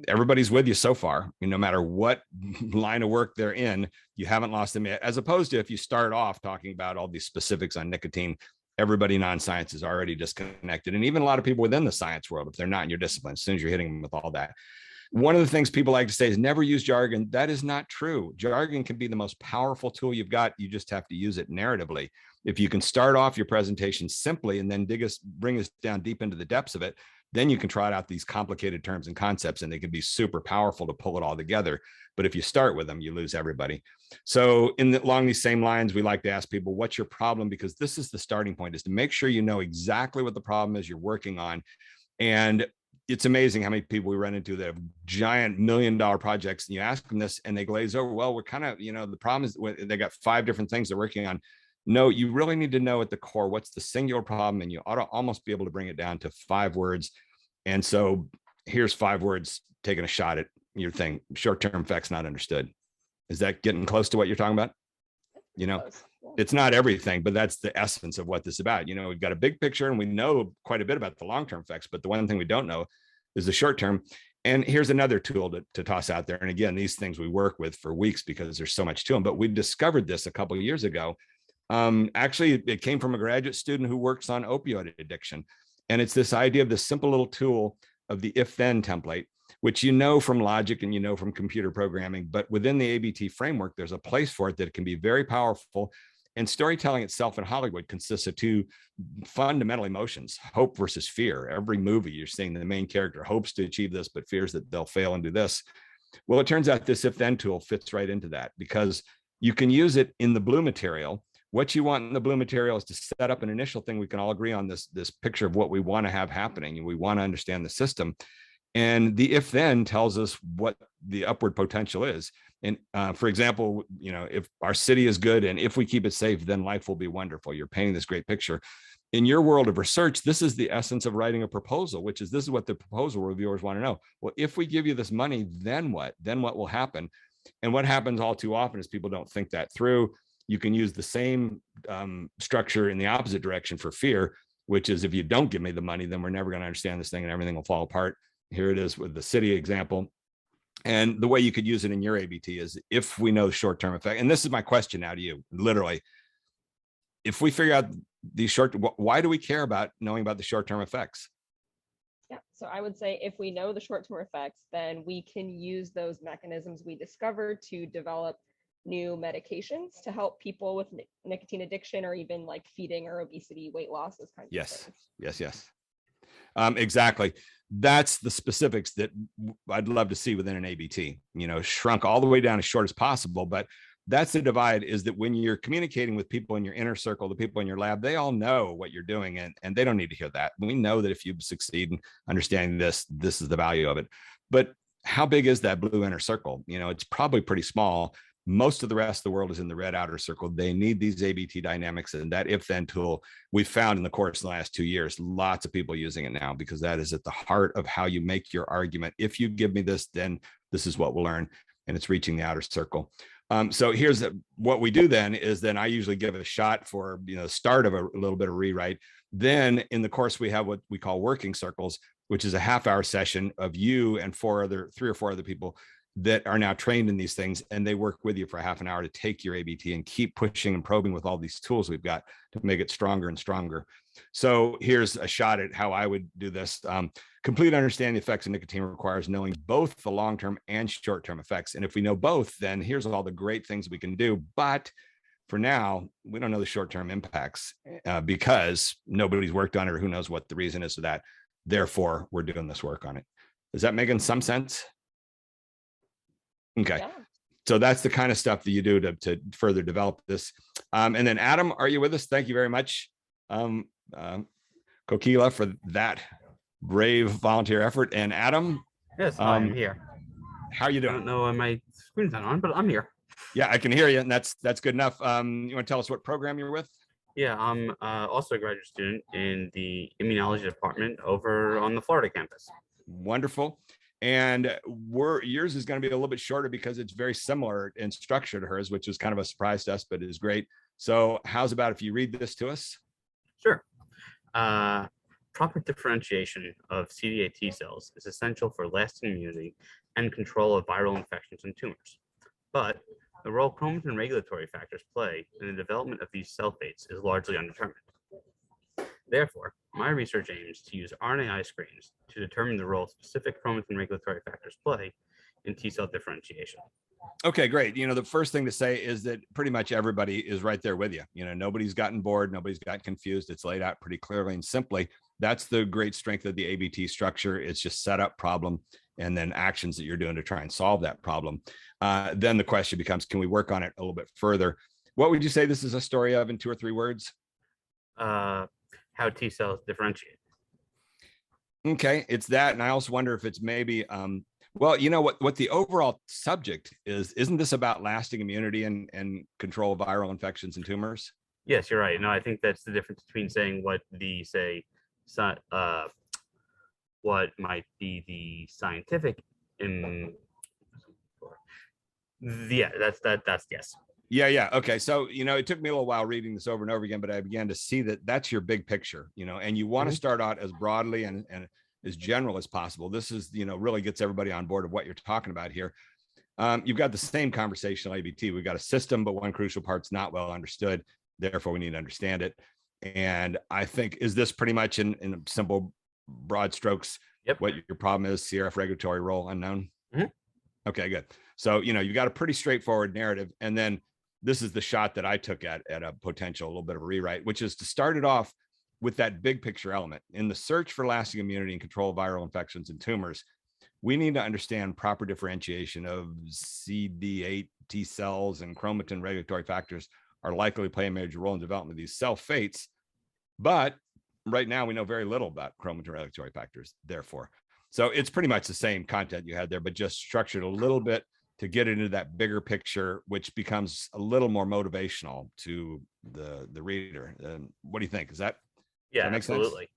Speaker 2: Everybody's with you so far, no matter what line of work they're in, you haven't lost them yet. As opposed to if you start off talking about all these specifics on nicotine, everybody non-science is already disconnected. And even a lot of people within the science world, if they're not in your discipline, as soon as you're hitting them with all that. One of the things people like to say is never use jargon. That is not true. Jargon can be the most powerful tool you've got. You just have to use it narratively. If you can start off your presentation simply and then bring us down deep into the depths of it, then you can trot out these complicated terms and concepts, and they can be super powerful to pull it all together. But if you start with them, you lose everybody. So along these same lines, we like to ask people, what's your problem? Because this is the starting point, is to make sure you know exactly what the problem is you're working on. And it's amazing how many people we run into that have giant $1 million projects, and you ask them this and they glaze over. Well, we're kind of, the problem is they got 5 different things they're working on. No, you really need to know at the core, what's the singular problem, and you ought to almost be able to bring it down to 5 words. And so here's 5 words, taking a shot at your thing. Short-term effects not understood. Is that getting close to what you're talking about? It's not everything, but that's the essence of what this is about. We've got a big picture and we know quite a bit about the long-term effects, but the one thing we don't know is the short-term. And here's another tool to toss out there. And again, these things we work with for weeks because there's so much to them, but we discovered this a couple of years ago. Actually, it came from a graduate student who works on opioid addiction. And it's this idea of this simple little tool of the if-then template, which from logic and from computer programming, but within the ABT framework, there's a place for it that can be very powerful. And storytelling itself in Hollywood consists of 2 fundamental emotions, hope versus fear. Every movie you're seeing the main character hopes to achieve this, but fears that they'll fail and do this. Well, it turns out this if-then tool fits right into that, because you can use it in the blue material. What you want in the blue material is to set up an initial thing. We can all agree on this picture of what we want to have happening, and we want to understand the system. And the if then tells us what the upward potential is. And for example, if our city is good and if we keep it safe, then life will be wonderful. You're painting this great picture. In your world of research, this is the essence of writing a proposal, which is this is what the proposal reviewers want to know. Well, if we give you this money, then what? Then what will happen? And what happens all too often is people don't think that through. You can use the same structure in the opposite direction for fear, which is if you don't give me the money, then we're never going to understand this thing and everything will fall apart. Here it is with the city example. And the way you could use it in your ABT is if we know the short-term effect, and this is my question now to you, literally, if we figure out these why do we care about knowing about the short-term effects?
Speaker 3: Yeah, so I would say if we know the short-term effects, then we can use those mechanisms we discovered to develop new medications to help people with nicotine addiction, or even like feeding or obesity, weight loss, those kinds of things.
Speaker 2: Yes. Exactly. That's the specifics that I'd love to see within an ABT, shrunk all the way down as short as possible. But that's the divide, is that when you're communicating with people in your inner circle, the people in your lab, they all know what you're doing, and they don't need to hear that. We know that if you succeed in understanding this is the value of it. But how big is that blue inner circle? It's probably pretty small. Most of the rest of the world is in the red outer circle. They need these ABT dynamics, and that if-then tool we've found in the course in the last 2 years, lots of people using it now, because that is at the heart of how you make your argument. If you give me this, then this is what we'll learn, and it's reaching the outer circle. So here's what we do then is I usually give a shot for, start of a little bit of rewrite. Then in the course, we have what we call working circles, which is a half-hour session of you and 3 or 4 other people that are now trained in these things, and they work with you for half an hour to take your ABT and keep pushing and probing with all these tools we've got to make it stronger and stronger. So here's a shot at how I would do this. Complete understanding the effects of nicotine requires knowing both the long-term and short-term effects. And if we know both, then here's all the great things we can do. But for now, we don't know the short-term impacts because nobody's worked on it, or who knows what the reason is for that. Therefore, we're doing this work on it. Is that making some sense? Okay. Yeah. So that's the kind of stuff that you do to further develop this. And then Adam, are you with us? Thank you very much, Kokila, for that brave volunteer effort. And Adam?
Speaker 4: Yes, I'm here.
Speaker 2: How are you doing?
Speaker 4: I don't know when my screen's not on, but I'm here.
Speaker 2: Yeah, I can hear you, and that's good enough. You want to tell us what program you're with?
Speaker 4: Yeah, I'm also a graduate student in the immunology department over on the Florida campus.
Speaker 2: Wonderful. And yours is going to be a little bit shorter because it's very similar in structure to hers, which was kind of a surprise to us, but it is great. So how's about if you read this to us?
Speaker 4: Sure. Proper differentiation of CD8 T cells is essential for lasting immunity and control of viral infections and tumors. But the role chromatin regulatory factors play in the development of these cell fates is largely undetermined. Therefore, my research aims to use RNAi screens to determine the role specific chromatin regulatory factors play in T cell differentiation.
Speaker 2: Okay, great. The first thing to say is that pretty much everybody is right there with you. Nobody's gotten bored. Nobody's gotten confused. It's laid out pretty clearly and simply. That's the great strength of the ABT structure. It's just setup, problem, and then actions that you're doing to try and solve that problem. Then the question becomes, can we work on it a little bit further? What would you say this is a story of in 2 or 3 words?
Speaker 4: How T cells differentiate.
Speaker 2: Okay, it's that. And I also wonder if it's maybe, well, what the overall subject is, isn't this about lasting immunity and control of viral infections and tumors?
Speaker 4: Yes, you're right. No, I think that's the difference between saying what what might be the scientific that's yes.
Speaker 2: Yeah. Okay. So, it took me a little while reading this over and over again, but I began to see that that's your big picture, and you want to start out as broadly and as general as possible. This is, really gets everybody on board of what you're talking about here. You've got the same conversational ABT. We've got a system, but one crucial part's not well understood. Therefore, we need to understand it. And I think, is this pretty much in simple, broad strokes, what your problem is? CRF regulatory role unknown?
Speaker 4: Mm-hmm.
Speaker 2: Okay, good. So, you've got a pretty straightforward narrative. And then this is the shot that I took at a potential, a little bit of a rewrite, which is to start it off with that big picture element. In the search for lasting immunity and control of viral infections and tumors, we need to understand proper differentiation of CD8 T cells and chromatin regulatory factors are likely to play a major role in development of these cell fates. But right now, we know very little about chromatin regulatory factors, therefore. So it's pretty much the same content you had there, but just structured a little bit to get into that bigger picture, which becomes a little more motivational to the reader. What do you think? Does that make
Speaker 4: absolutely
Speaker 2: sense?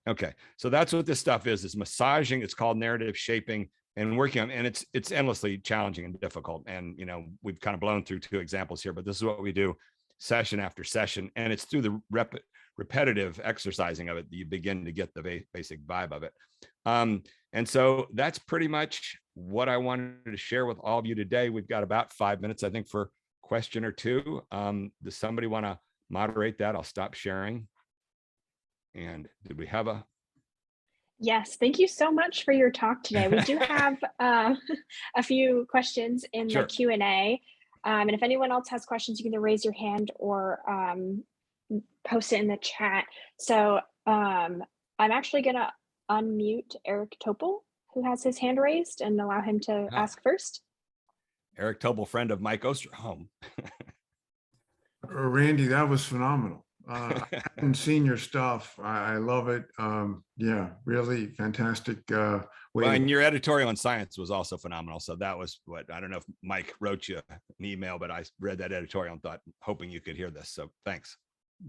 Speaker 2: Okay, so that's what this stuff is massaging. It's called narrative shaping and working on, and it's endlessly challenging and difficult. And we've kind of blown through 2 examples here, but this is what we do session after session, and it's through the repetitive exercising of it, you begin to get the basic vibe of it. And so that's pretty much what I wanted to share with all of you today. We've got about 5 minutes, I think, for question or two. Does somebody want to moderate that? I'll stop sharing. And did we have a?
Speaker 1: Yes, thank you so much for your talk today. We do have a few questions in the Q&A. And if anyone else has questions, you can either raise your hand or post it in the chat. So I'm actually going to unmute Eric Topol, who has his hand raised, and allow him to ask first.
Speaker 2: Eric Topol, friend of Mike Osterhaum.
Speaker 5: Randy, that was phenomenal. I haven't seen your stuff. I love it. Yeah, really fantastic.
Speaker 2: Well, and your editorial on science was also phenomenal. So that was what, I don't know if Mike wrote you an email, but I read that editorial and thought, hoping you could hear this. So thanks.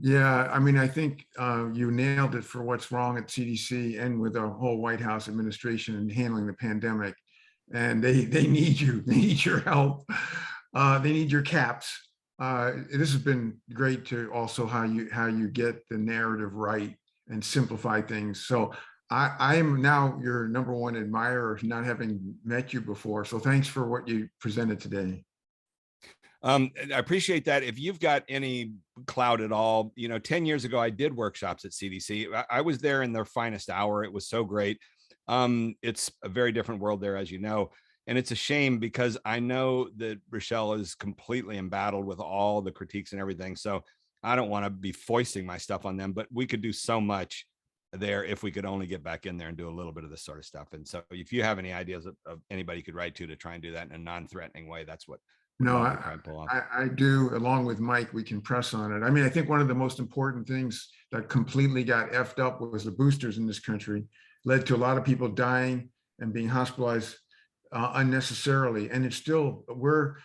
Speaker 5: Yeah, I mean, I think you nailed it for what's wrong at CDC and with the whole White House administration and handling the pandemic. And they need you. They need your help. They need your caps. This has been great to also how you get the narrative right and simplify things. So I am now your #1 admirer, not having met you before. So thanks for what you presented today.
Speaker 2: I appreciate that. If you've got any clout at all, 10 years ago, I did workshops at CDC. I was there in their finest hour. It was so great. It's a very different world there, as you know. And it's a shame because I know that Rochelle is completely embattled with all the critiques and everything. So I don't want to be foisting my stuff on them, but we could do so much there if we could only get back in there and do a little bit of this sort of stuff. And so if you have any ideas of anybody you could write to try and do that in a non-threatening way, that's what.
Speaker 5: No, I do. Along with Mike, we can press on it. I mean, I think one of the most important things that completely got effed up was the boosters in this country, led to a lot of people dying and being hospitalized unnecessarily. And it's still, we're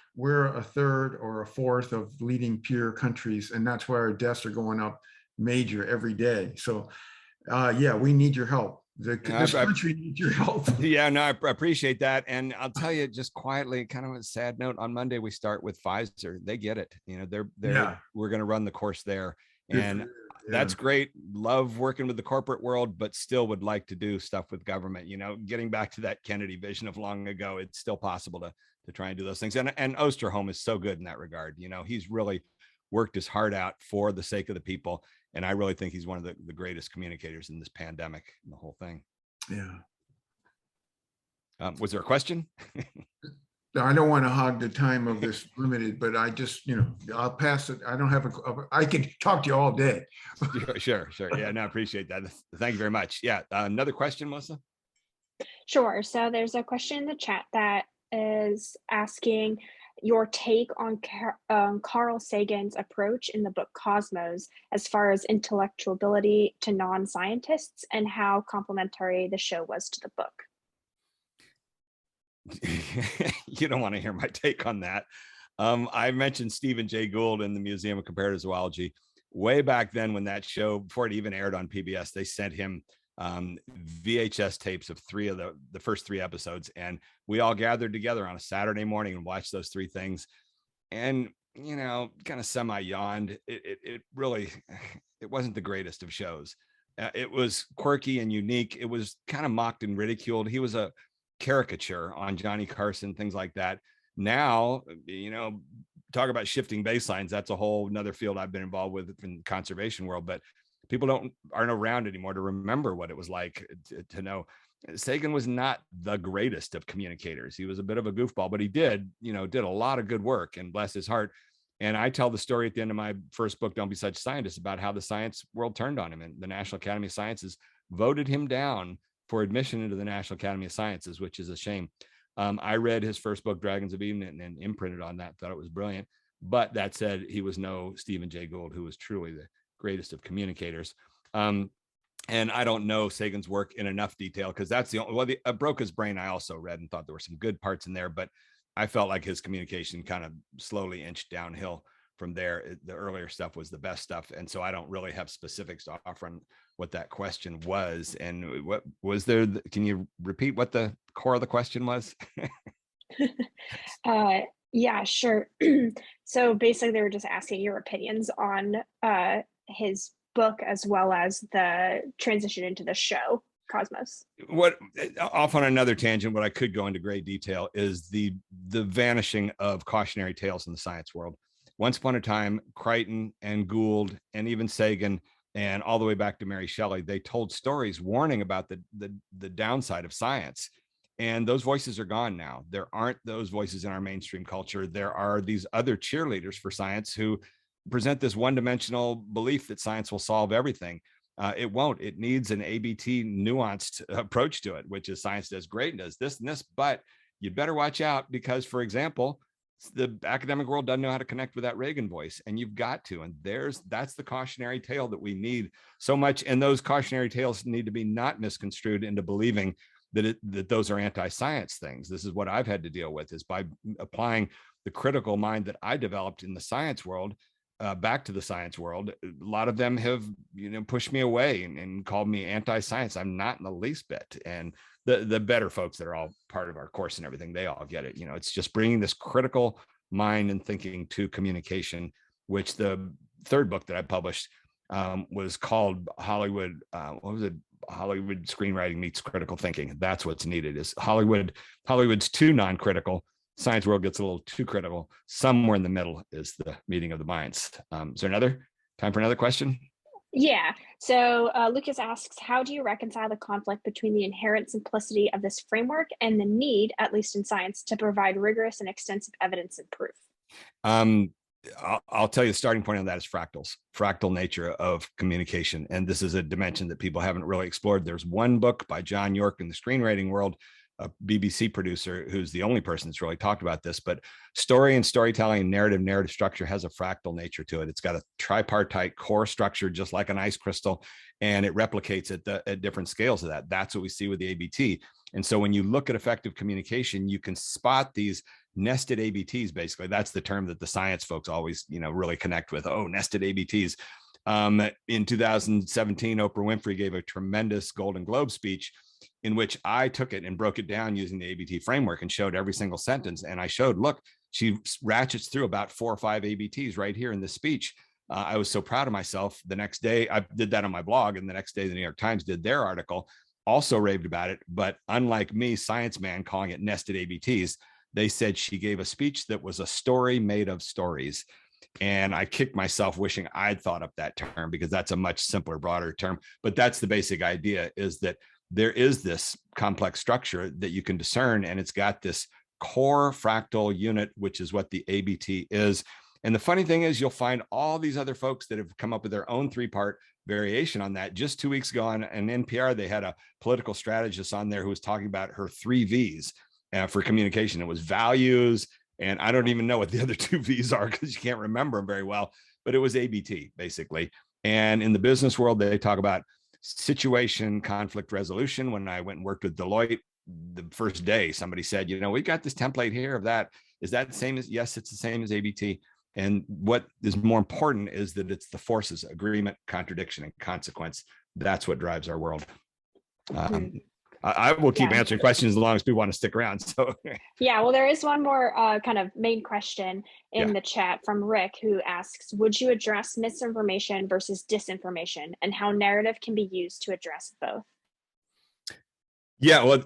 Speaker 5: a third or a fourth of leading peer countries. And that's why our deaths are going up major every day. So yeah, we need your help. This country needs your help.
Speaker 2: Yeah, no, I appreciate that. And I'll tell you just quietly, kind of a sad note, on Monday, we start with Pfizer. They get it. We're going to run the course there. And that's great. Love working with the corporate world, but still would like to do stuff with government. Getting back to that Kennedy vision of long ago, it's still possible to try and do those things. And Osterhaum is so good in that regard. He's really worked his heart out for the sake of the people. And I really think he's one of the greatest communicators in this pandemic and the whole thing.
Speaker 5: Yeah.
Speaker 2: Was there a question?
Speaker 5: I don't want to hog the time of this limited, but I just, I'll pass it. I don't have I could talk to you all day.
Speaker 2: Sure. Yeah, no, I appreciate that. Thank you very much. Yeah. Another question, Melissa?
Speaker 1: Sure. So there's a question in the chat that is asking your take on Carl Sagan's approach in the book Cosmos as far as intellectual ability to non-scientists and how complementary the show was to the book.
Speaker 2: You don't want to hear my take on that. I mentioned Stephen Jay Gould in the Museum of Comparative Zoology way back then when that show, before it even aired on PBS, they sent him VHS tapes of the first 3 episodes, and we all gathered together on a Saturday morning and watched those 3 things, and kind of semi yawned. It really, it wasn't the greatest of shows. It was quirky and unique. It was kind of mocked and ridiculed. He was a caricature on Johnny Carson, things like that. Now, talk about shifting baselines. That's a whole another field I've been involved with in the conservation world, but people aren't around anymore to remember what it was like to know. Sagan was not the greatest of communicators. He was a bit of a goofball, but he did a lot of good work, and bless his heart. And I tell the story at the end of my first book, Don't Be Such a Scientist, about how the science world turned on him, and the National Academy of Sciences voted him down for admission into the National Academy of Sciences, which is a shame. I read his first book, Dragons of Eden, and imprinted on that, thought it was brilliant. But that said, he was no Stephen Jay Gould, who was truly the greatest of communicators. And I don't know Sagan's work in enough detail, because that's the only, Broke His Brain I also read and thought there were some good parts in there, but I felt like his communication kind of slowly inched downhill from there. The earlier stuff was the best stuff. And so I don't really have specifics to offer on what that question was. And what was there? Can you repeat what the core of the question was?
Speaker 1: Yeah, sure. So basically they were just asking your opinions on his book as well as the transition into the show Cosmos.
Speaker 2: What, off on another tangent, what I could go into great detail is the vanishing of cautionary tales in the science world. Once upon a time, Crichton and Gould and even Sagan and all the way back to Mary Shelley, they told stories warning about the downside of science. And those voices are gone now. There aren't those voices in our mainstream culture. There are these other cheerleaders for science who present this one-dimensional belief that science will solve everything. It won't. It needs an ABT nuanced approach to it, which is science does great and does this and this, but you better watch out because, for example, the academic world doesn't know how to connect with that Reagan voice, and you've got to. And that's the cautionary tale that we need so much. And those cautionary tales need to be not misconstrued into believing that those are anti-science things. This is what I've had to deal with, is by applying the critical mind that I developed in the science world back to the science world. A lot of them have, pushed me away and called me anti-science. I'm not in the least bit. And the better folks that are all part of our course and everything, they all get it. It's just bringing this critical mind and thinking to communication, which the third book that I published was called Hollywood. What was it? Hollywood screenwriting meets critical thinking. That's what's needed. Is Hollywood's too non-critical. Science world gets a little too critical. Somewhere in the middle is the meeting of the minds. Is there time for another question?
Speaker 1: Yeah. So Lucas asks, how do you reconcile the conflict between the inherent simplicity of this framework and the need, at least in science, to provide rigorous and extensive evidence and proof?
Speaker 2: I'll tell you the starting point on that is fractal nature of communication. And this is a dimension that people haven't really explored. There's one book by John York in the screenwriting world, a BBC producer, who's the only person that's really talked about this, but story and storytelling, narrative structure has a fractal nature to it. It's got a tripartite core structure, just like an ice crystal, and it replicates at different scales of that. That's what we see with the ABT. And so when you look at effective communication, you can spot these nested ABTs. Basically, that's the term that the science folks always, really connect with. Oh, nested ABTs. In 2017, Oprah Winfrey gave a tremendous Golden Globe speech in which I took it and broke it down using the ABT framework and showed every single sentence. And I showed, look, she ratchets through about 4 or 5 ABTs right here in this speech. I was so proud of myself. The next day, I did that on my blog, and the next day, the New York Times did their article, also raved about it. But unlike me, Science Man, calling it nested ABTs, they said she gave a speech that was a story made of stories. And I kicked myself wishing I'd thought up that term, because that's a much simpler, broader term. But that's the basic idea, is that there is this complex structure that you can discern, and it's got this core fractal unit, which is what the ABT is. And the funny thing is, you'll find all these other folks that have come up with their own 3-part variation on that. Just 2 weeks ago on NPR, they had a political strategist on there who was talking about her 3 V's for communication. It was values, and I don't even know what the other 2 V's are because you can't remember them very well, but it was ABT basically. And in the business world, they talk about situation, conflict resolution. When I went and worked with Deloitte, the first day, somebody said, we got this template here of that. Is that the same as? Yes, it's the same as ABT. And what is more important is that it's the forces: agreement, contradiction, and consequence. That's what drives our world. I will keep answering questions as long as people want to stick around. So
Speaker 1: yeah, well, there is one more kind of main question in the chat from Rick, who asks, would you address misinformation versus disinformation, and how narrative can be used to address both?
Speaker 2: Yeah, well,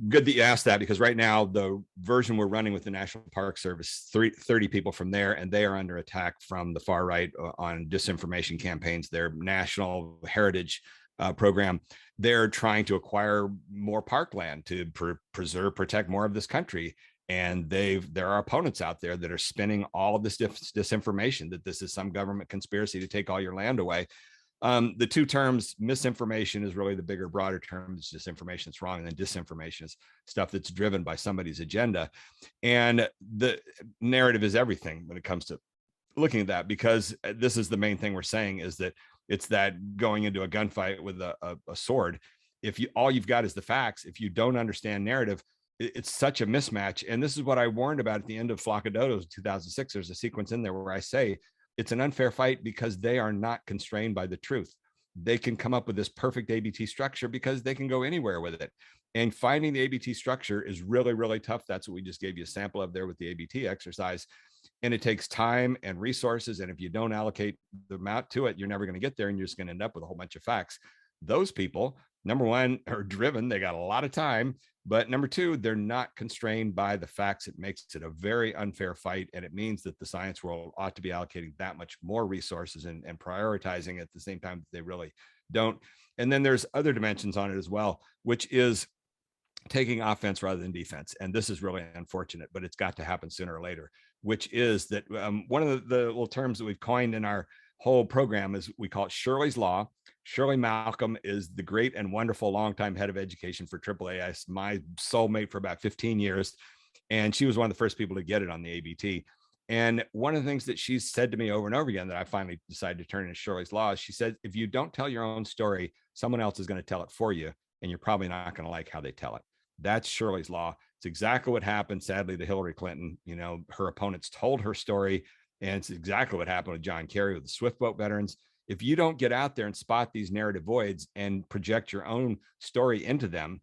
Speaker 2: good that you asked that, because right now the version we're running with the National Park Service, 30 people from there, and they are under attack from the far right on disinformation campaigns. Their national heritage program, they're trying to acquire more parkland to protect more of this country. And there are opponents out there that are spinning all of this disinformation, that this is some government conspiracy to take all your land away. The two terms, misinformation is really the bigger, broader term. It's disinformation that's wrong, and then disinformation is stuff that's driven by somebody's agenda. And the narrative is everything when it comes to looking at that, because this is the main thing we're saying, is that it's that going into a gunfight with a sword. If all you've got is the facts, if you don't understand narrative, it's such a mismatch. And this is what I warned about at the end of Flock of Dodos 2006. There's a sequence in there where I say it's an unfair fight because they are not constrained by the truth. They can come up with this perfect ABT structure because they can go anywhere with it. And finding the ABT structure is really, really tough. That's what we just gave you a sample of there with the ABT exercise. and it takes time and resources. And if you don't allocate the amount to it, you're never going to get there, and you're just going to end up with a whole bunch of facts. Those people, number one, are driven. They got a lot of time. But number two, they're not constrained by the facts. It makes it a very unfair fight. And it means that the science world ought to be allocating that much more resources and prioritizing at the same time that they really don't. And then there's other dimensions on it as well, which is taking offense rather than defense. And this is really unfortunate, but it's got to happen sooner or later, which is that one of the little terms that we've coined in our whole program is, we call it Shirley's Law. Shirley Malcolm is the great and wonderful longtime head of education for AAA. My soulmate for about 15 years. And she was one of the first people to get it on the ABT. And one of the things that she's said to me over and over again that I finally decided to turn into Shirley's Law is, she said, if you don't tell your own story, someone else is going to tell it for you, and you're probably not going to like how they tell it. That's Shirley's Law. It's exactly what happened, sadly, to Hillary Clinton. You know, her opponents told her story, and it's exactly what happened with John Kerry with the Swift boat veterans. If you don't get out there and spot these narrative voids and project your own story into them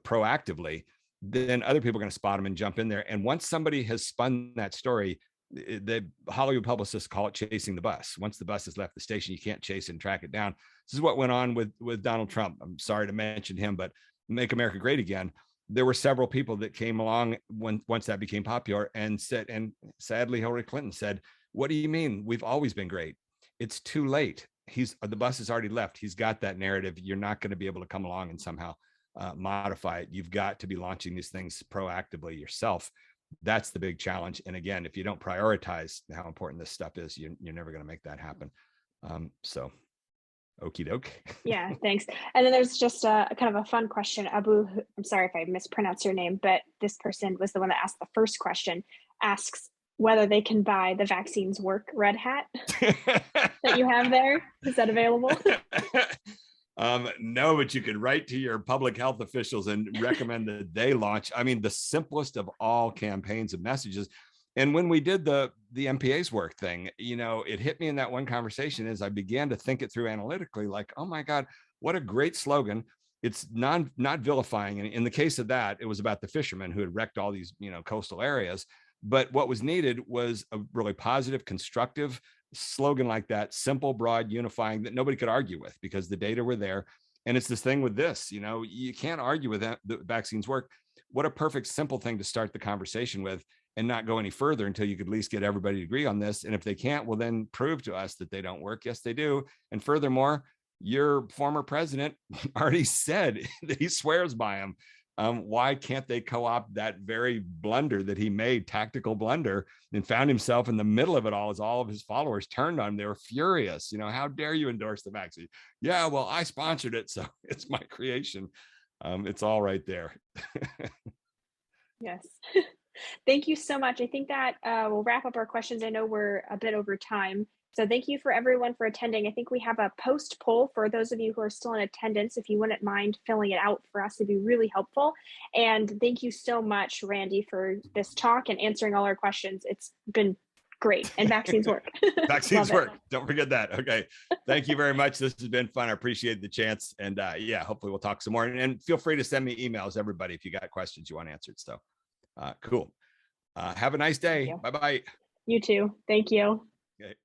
Speaker 2: proactively, then other people are going to spot them and jump in there. And once somebody has spun that story, the Hollywood publicists call it chasing the bus. Once the bus has left the station, you can't chase it and track it down. This is what went on with Donald Trump. I'm sorry to mention him, but Make America Great Again. There were several people that came along once that became popular and said, and sadly, Hillary Clinton said, what do you mean? We've always been great. It's too late. The bus has already left. He's got that narrative. You're not going to be able to come along and somehow modify it. You've got to be launching these things proactively yourself. That's the big challenge. And again, if you don't prioritize how important this stuff is, you're never going to make that happen. So okie doke.
Speaker 1: Yeah, thanks. And then there's just a kind of a fun question. Abu, I'm sorry if I mispronounced your name, but this person was the one that asked the first question, asks whether they can buy the Vaccines Work red hat that you have there. Is that available?
Speaker 2: No, but you could write to your public health officials and recommend that they launch, I mean, the simplest of all campaigns of messages. And when we did the MPA's work thing, you know, it hit me in that one conversation as I began to think it through analytically, like, oh my God, what a great slogan. It's not vilifying. And in the case of that, it was about the fishermen who had wrecked all these, you know, coastal areas. But what was needed was a really positive, constructive slogan like that, simple, broad, unifying, that nobody could argue with because the data were there. And it's this thing with this, you know, you can't argue with that, the vaccines work. What a perfect, simple thing to start the conversation with and not go any further until you could at least get everybody to agree on this. And if they can't, well, then prove to us that they don't work. Yes, they do. And furthermore, your former president already said that he swears by them. Why can't they co-opt that very blunder that he made, tactical blunder, and found himself in the middle of it all as all of his followers turned on him? They were furious. You know, how dare you endorse the vaccine? Yeah, well, I sponsored it, so it's my creation. It's all right there.
Speaker 1: Yes. Thank you so much. I think that we'll wrap up our questions. I know we're a bit over time. So thank you for everyone for attending. I think we have a post poll for those of you who are still in attendance. If you wouldn't mind filling it out for us, it'd be really helpful. And thank you so much, Randy, for this talk and answering all our questions. It's been great. And vaccines work.
Speaker 2: Vaccines work. Don't forget that. Okay. Thank you very much. This has been fun. I appreciate the chance. And yeah, hopefully we'll talk some more. And feel free to send me emails, everybody, if you got questions you want answered. So cool. Have a nice day. Bye-bye.
Speaker 1: You too. Thank you.
Speaker 2: Okay.